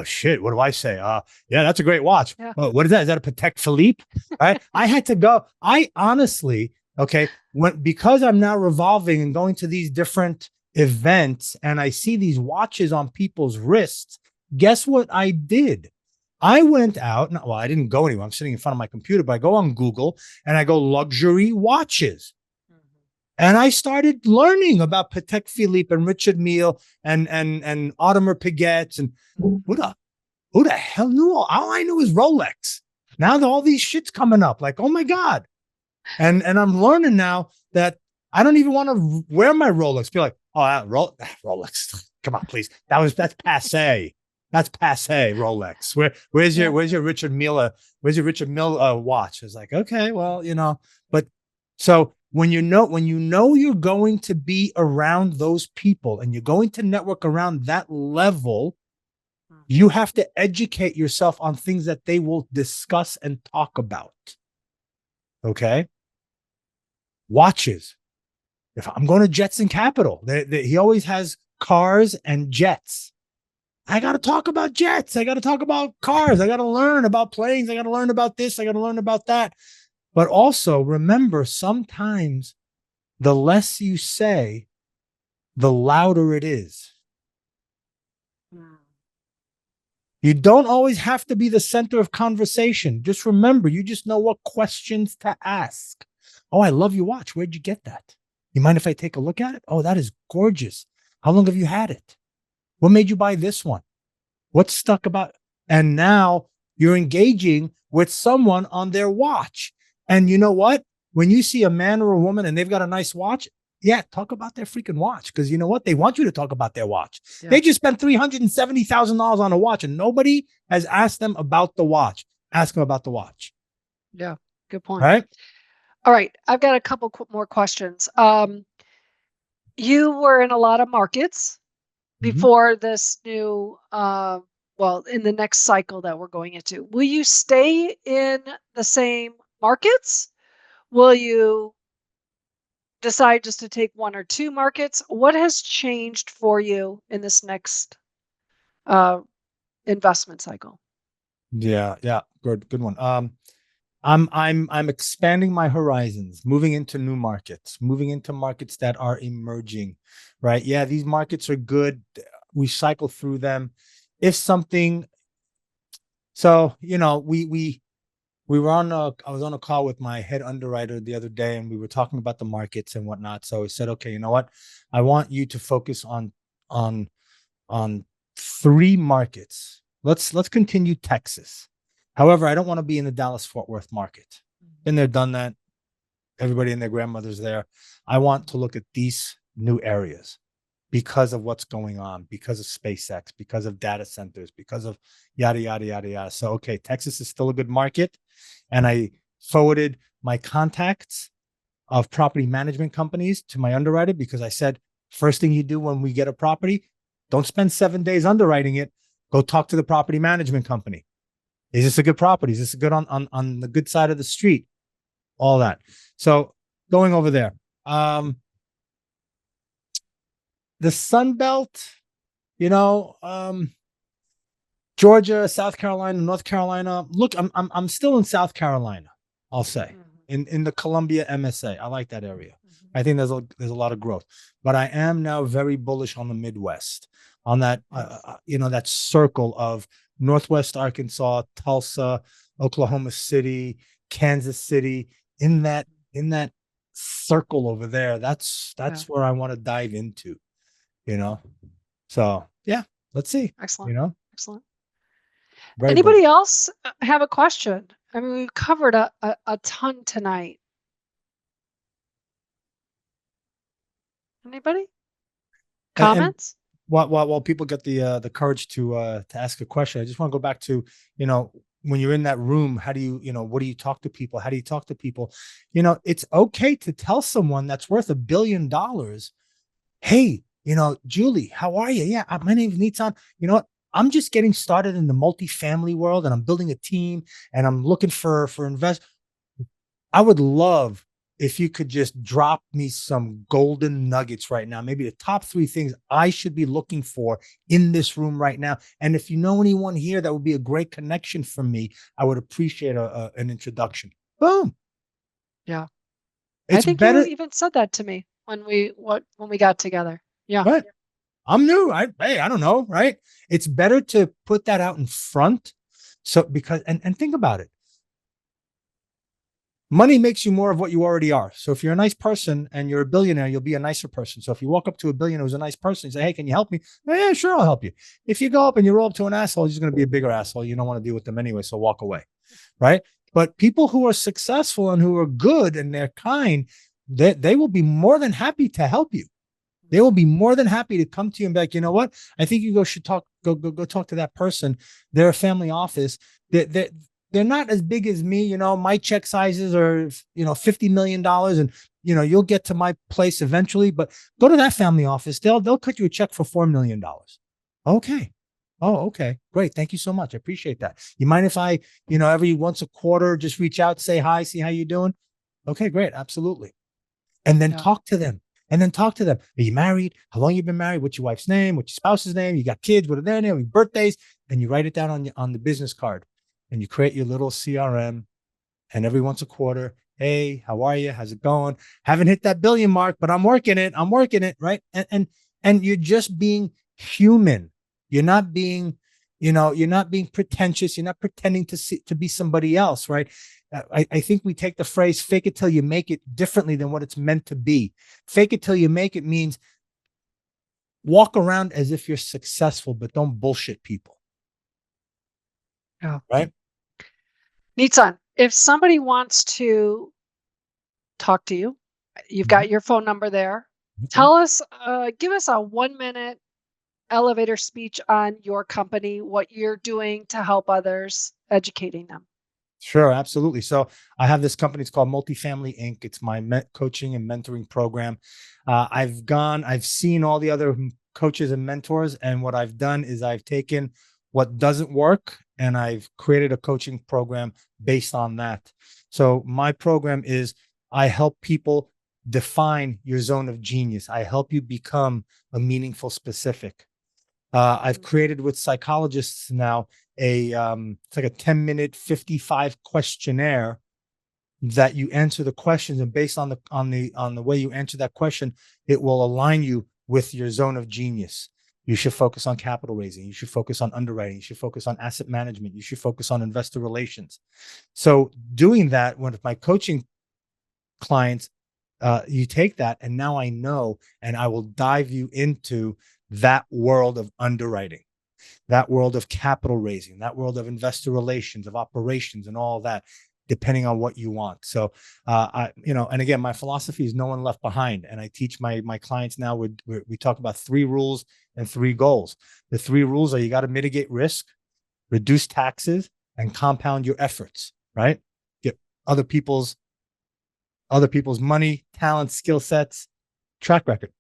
Shit. What do I say? Yeah, that's a great watch. yeah. What is that? Is that a Patek Philippe? Right. I had to go. I honestly, okay, because I'm now revolving and going to these different events, and I see these watches on people's wrists. Guess what I did? I went out. Well, I didn't go anywhere. I'm sitting in front of my computer, but I go on Google and I go luxury watches. And I started learning about Patek Philippe and Richard Mille and Audemars Piguet and who the hell knew all I knew is Rolex. Now all these shit's coming up, like, oh my God. And I'm learning now that I don't even want to wear my Rolex. Be like, oh, Rolex. Come on, please. That's passe. That's passe, Rolex. Where's your Richard Mille? Where's your Richard Mille watch? It's like, okay, well, but so when you know you're going to be around those people and you're going to network around that level, you have to educate yourself on things that they will discuss and talk about. Okay. Watches. If I'm going to Jetson Capital, he always has cars and jets. I got to talk about jets. I got to talk about cars. I got to learn about planes. I got to learn about this. I got to learn about that. But also remember, sometimes the less you say, the louder it is. You don't always have to be the center of conversation. Just remember, you just know what questions to ask. Oh, I love your watch. Where'd you get that? You mind if I take a look at it? Oh, that is gorgeous. How long have you had it? What made you buy this one? What's stuck about? And now you're engaging with someone on their watch. And you know what? When you see a man or a woman and they've got a nice watch, yeah, talk about their freaking watch. Because you know what? They want you to talk about their watch. Yeah. They just spent $370,000 on a watch and nobody has asked them about the watch. Ask them about the watch. Yeah, good point. All right. All right. I've got a couple more questions. You were in a lot of markets before this new, in the next cycle that we're going into. Will you stay in the same markets? Will you decide just to take one or two markets? What has changed for you in this next investment cycle? Yeah, good one. I'm expanding my horizons, moving into new markets, moving into markets that are emerging, right? Yeah, these markets are good. We cycle through them. If something, so we were I was on a call with my head underwriter the other day, and we were talking about the markets and whatnot. So he said, okay, you know what? I want you to focus on three markets. Let's continue Texas. However, I don't want to be in the Dallas-Fort Worth market. Been there, done that. Everybody and their grandmother's there. I want to look at these new areas because of what's going on, because of SpaceX, because of data centers, because of yada, yada, yada, yada. So, okay, Texas is still a good market. And I forwarded my contacts of property management companies to my underwriter because I said, first thing you do when we get a property, don't spend 7 days underwriting it. Go talk to the property management company. Is this a good property? Is this a good on the good side of the street? All that. So going over there. The Sun Belt, Georgia, South Carolina, North Carolina. Look, I'm still in South Carolina, I'll say. In the Columbia MSA. I like that area. I think there's a lot of growth. But I am now very bullish on the Midwest, on that that circle of Northwest Arkansas, Tulsa, Oklahoma City, Kansas City, in that circle over there. That's where I want to dive into, So yeah, let's see. Excellent. Excellent. Very Anybody else have a question? I mean, we've covered a ton tonight. Anybody? Comments? While people get the courage to ask a question, I just want to go back to, when you're in that room, how do you, what do you talk to people? How do you talk to people? It's okay to tell someone that's worth $1 billion, hey, Julie, how are you? Yeah, my name is Nizan. You know what? I'm just getting started in the multifamily world and I'm building a team and I'm looking for invest. I would love if you could just drop me some golden nuggets right now, maybe the top 3 things I should be looking for in this room right now. And if you know anyone here that would be a great connection for me, I would appreciate an introduction. Boom. Yeah. It's I think better. You even said that to me when we got together. Yeah. Right. I'm new. I don't know. Right. It's better to put that out in front. So because, and think about it. Money makes you more of what you already are. So if you're a nice person and you're a billionaire, you'll be a nicer person. So if you walk up to a billionaire who's a nice person and say, hey, can you help me? Oh, yeah, sure, I'll help you. If you go up and you roll up to an asshole, he's going to be a bigger asshole. You don't want to deal with them anyway, so walk away, right? But people who are successful and who are good and they're kind, they will be more than happy to help you. They will be more than happy to come to you and be like, you know what? I think you should go talk to that person. They're a family office. They're not as big as me. My check sizes are, $50 million, and, you'll get to my place eventually, but go to that family office. They'll cut you a check for $4 million. Okay. Oh, okay. Great. Thank you so much. I appreciate that. You mind if I, every once a quarter, just reach out, say hi, see how you doing? Okay, great. Absolutely. And then talk to them. Are you married? How long you been married? What's your wife's name? What's your spouse's name? You got kids? What are their names? Birthdays? And you write it down on the business card, and you create your little CRM. And every once a quarter, hey, how are you? How's it going? Haven't hit that billion mark, but I'm working it. Right? And you're just being human. You're not being, you're not being pretentious. You're not pretending to be somebody else, right? I think we take the phrase fake it till you make it differently than what it's meant to be. Fake it till you make it means walk around as if you're successful, but don't bullshit people. Yeah. Right? Nizan, if somebody wants to talk to you, you've got your phone number there. Okay. Give us a 1-minute elevator speech on your company, what you're doing to help others, educating them. Sure, absolutely. So I have this company. It's called Multifamily Inc. It's my coaching and mentoring program. I've seen all the other coaches and mentors, and what I've done is I've taken what doesn't work and I've created a coaching program based on that. So my program is I help people define your zone of genius. I help you become a meaningful specific. I've created with psychologists now it's like a 10-minute 55 questionnaire that you answer the questions, and based on the way you answer that question, it will align you with your zone of genius. You should focus on capital raising. You should focus on underwriting. You should focus on asset management. You should focus on investor relations. So doing that with my coaching clients, you take that, and now I know, and I will dive you into that world of underwriting, that world of capital raising, that world of investor relations, of operations, and all that, depending on what you want. So, and again, my philosophy is no one left behind. And I teach my clients now, we talk about 3 rules and 3 goals. The 3 rules are: you got to mitigate risk, reduce taxes, and compound your efforts, right? Get other people's money, talent, skill sets, track record.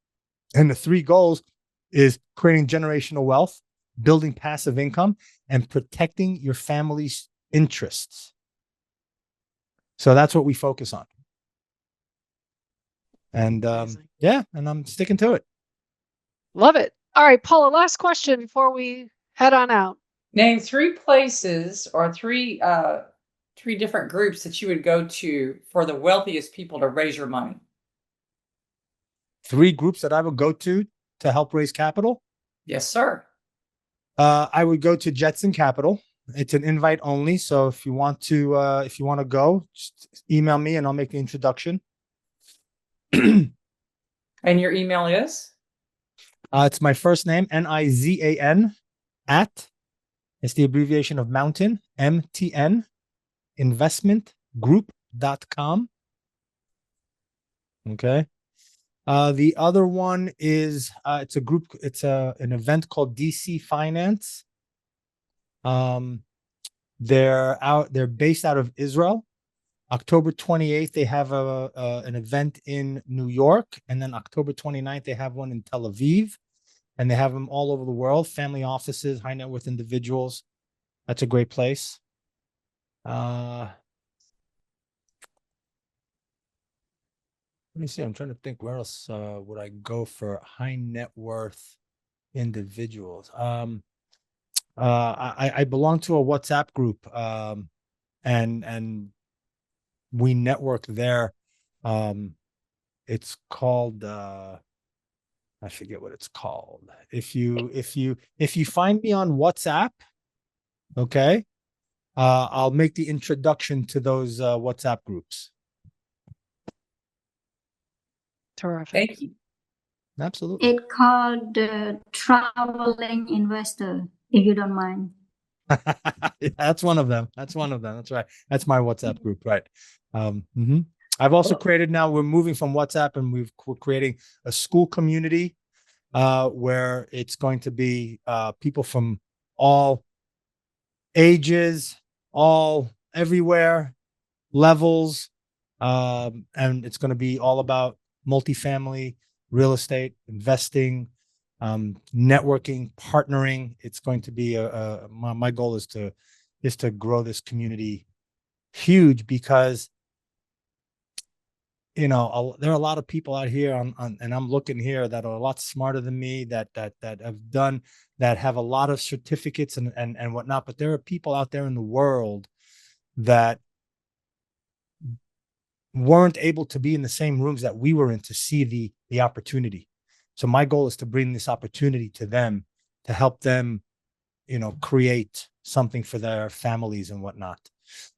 And the 3 goals is creating generational wealth, building passive income, and protecting your family's interests. So that's what we focus on. And and I'm sticking to it. Love it. All right, Paula, last question before we head on out. Name 3 places or 3 different groups that you would go to for the wealthiest people to raise your money. 3 groups that I would go to help raise capital? Yes, sir. I would go to Jetson Capital. It's an invite only. So if you want to go, just email me and I'll make the introduction. And your email is? It's my first name, Nizan, it's the abbreviation of Mountain, MTN, investmentgroup.com. Okay. The other one is it's an event called DC Finance. They're based out of Israel. October 28th, they have an event in New York, and then October 29th, they have one in Tel Aviv, and they have them all over the world. Family offices, high net worth individuals. That's a great place. Let me see. I'm trying to think where else would I go for high net worth individuals. I belong to a WhatsApp group, and we network there. It's called I forget what it's called. If you find me on WhatsApp, okay, I'll make the introduction to those WhatsApp groups. Terrific. Thank you. Absolutely. It's called traveling investor, if you don't mind. Yeah, that's one of them. That's one of them. That's right. That's my WhatsApp group, right? Mhm. I've also created now. We're moving from WhatsApp, and we're creating a school community where it's going to be people from all ages, all everywhere, levels, and it's going to be all about multifamily real estate investing, networking, partnering. It's going to be my goal is to grow this community huge, because there are a lot of people out here and I'm looking here that are a lot smarter than me, that have done, that have a lot of certificates and whatnot, but there are people out there in the world that weren't able to be in the same rooms that we were in to see the opportunity. So my goal is to bring this opportunity to them, to help them, create something for their families and whatnot.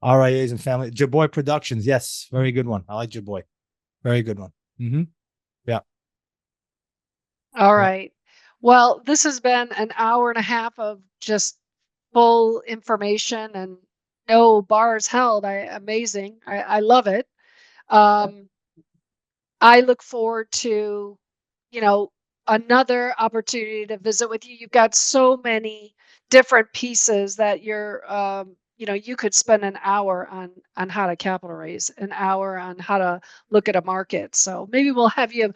RIAs and family. Jaboy Productions. Yes, very good one. I like Jaboy. Very good one. Mm-hmm. Yeah. All Yeah. right. Well, this has been an hour and a half of just full information and no bars held. Amazing. I love it. I look forward to, another opportunity to visit with you. You've got so many different pieces that you could spend an hour on how to capital raise, an hour on how to look at a market. So maybe we'll have you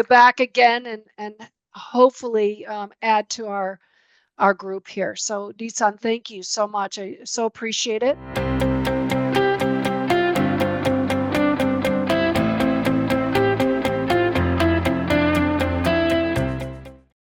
back again and hopefully add to our group here. So Nizan, thank you so much. I so appreciate it.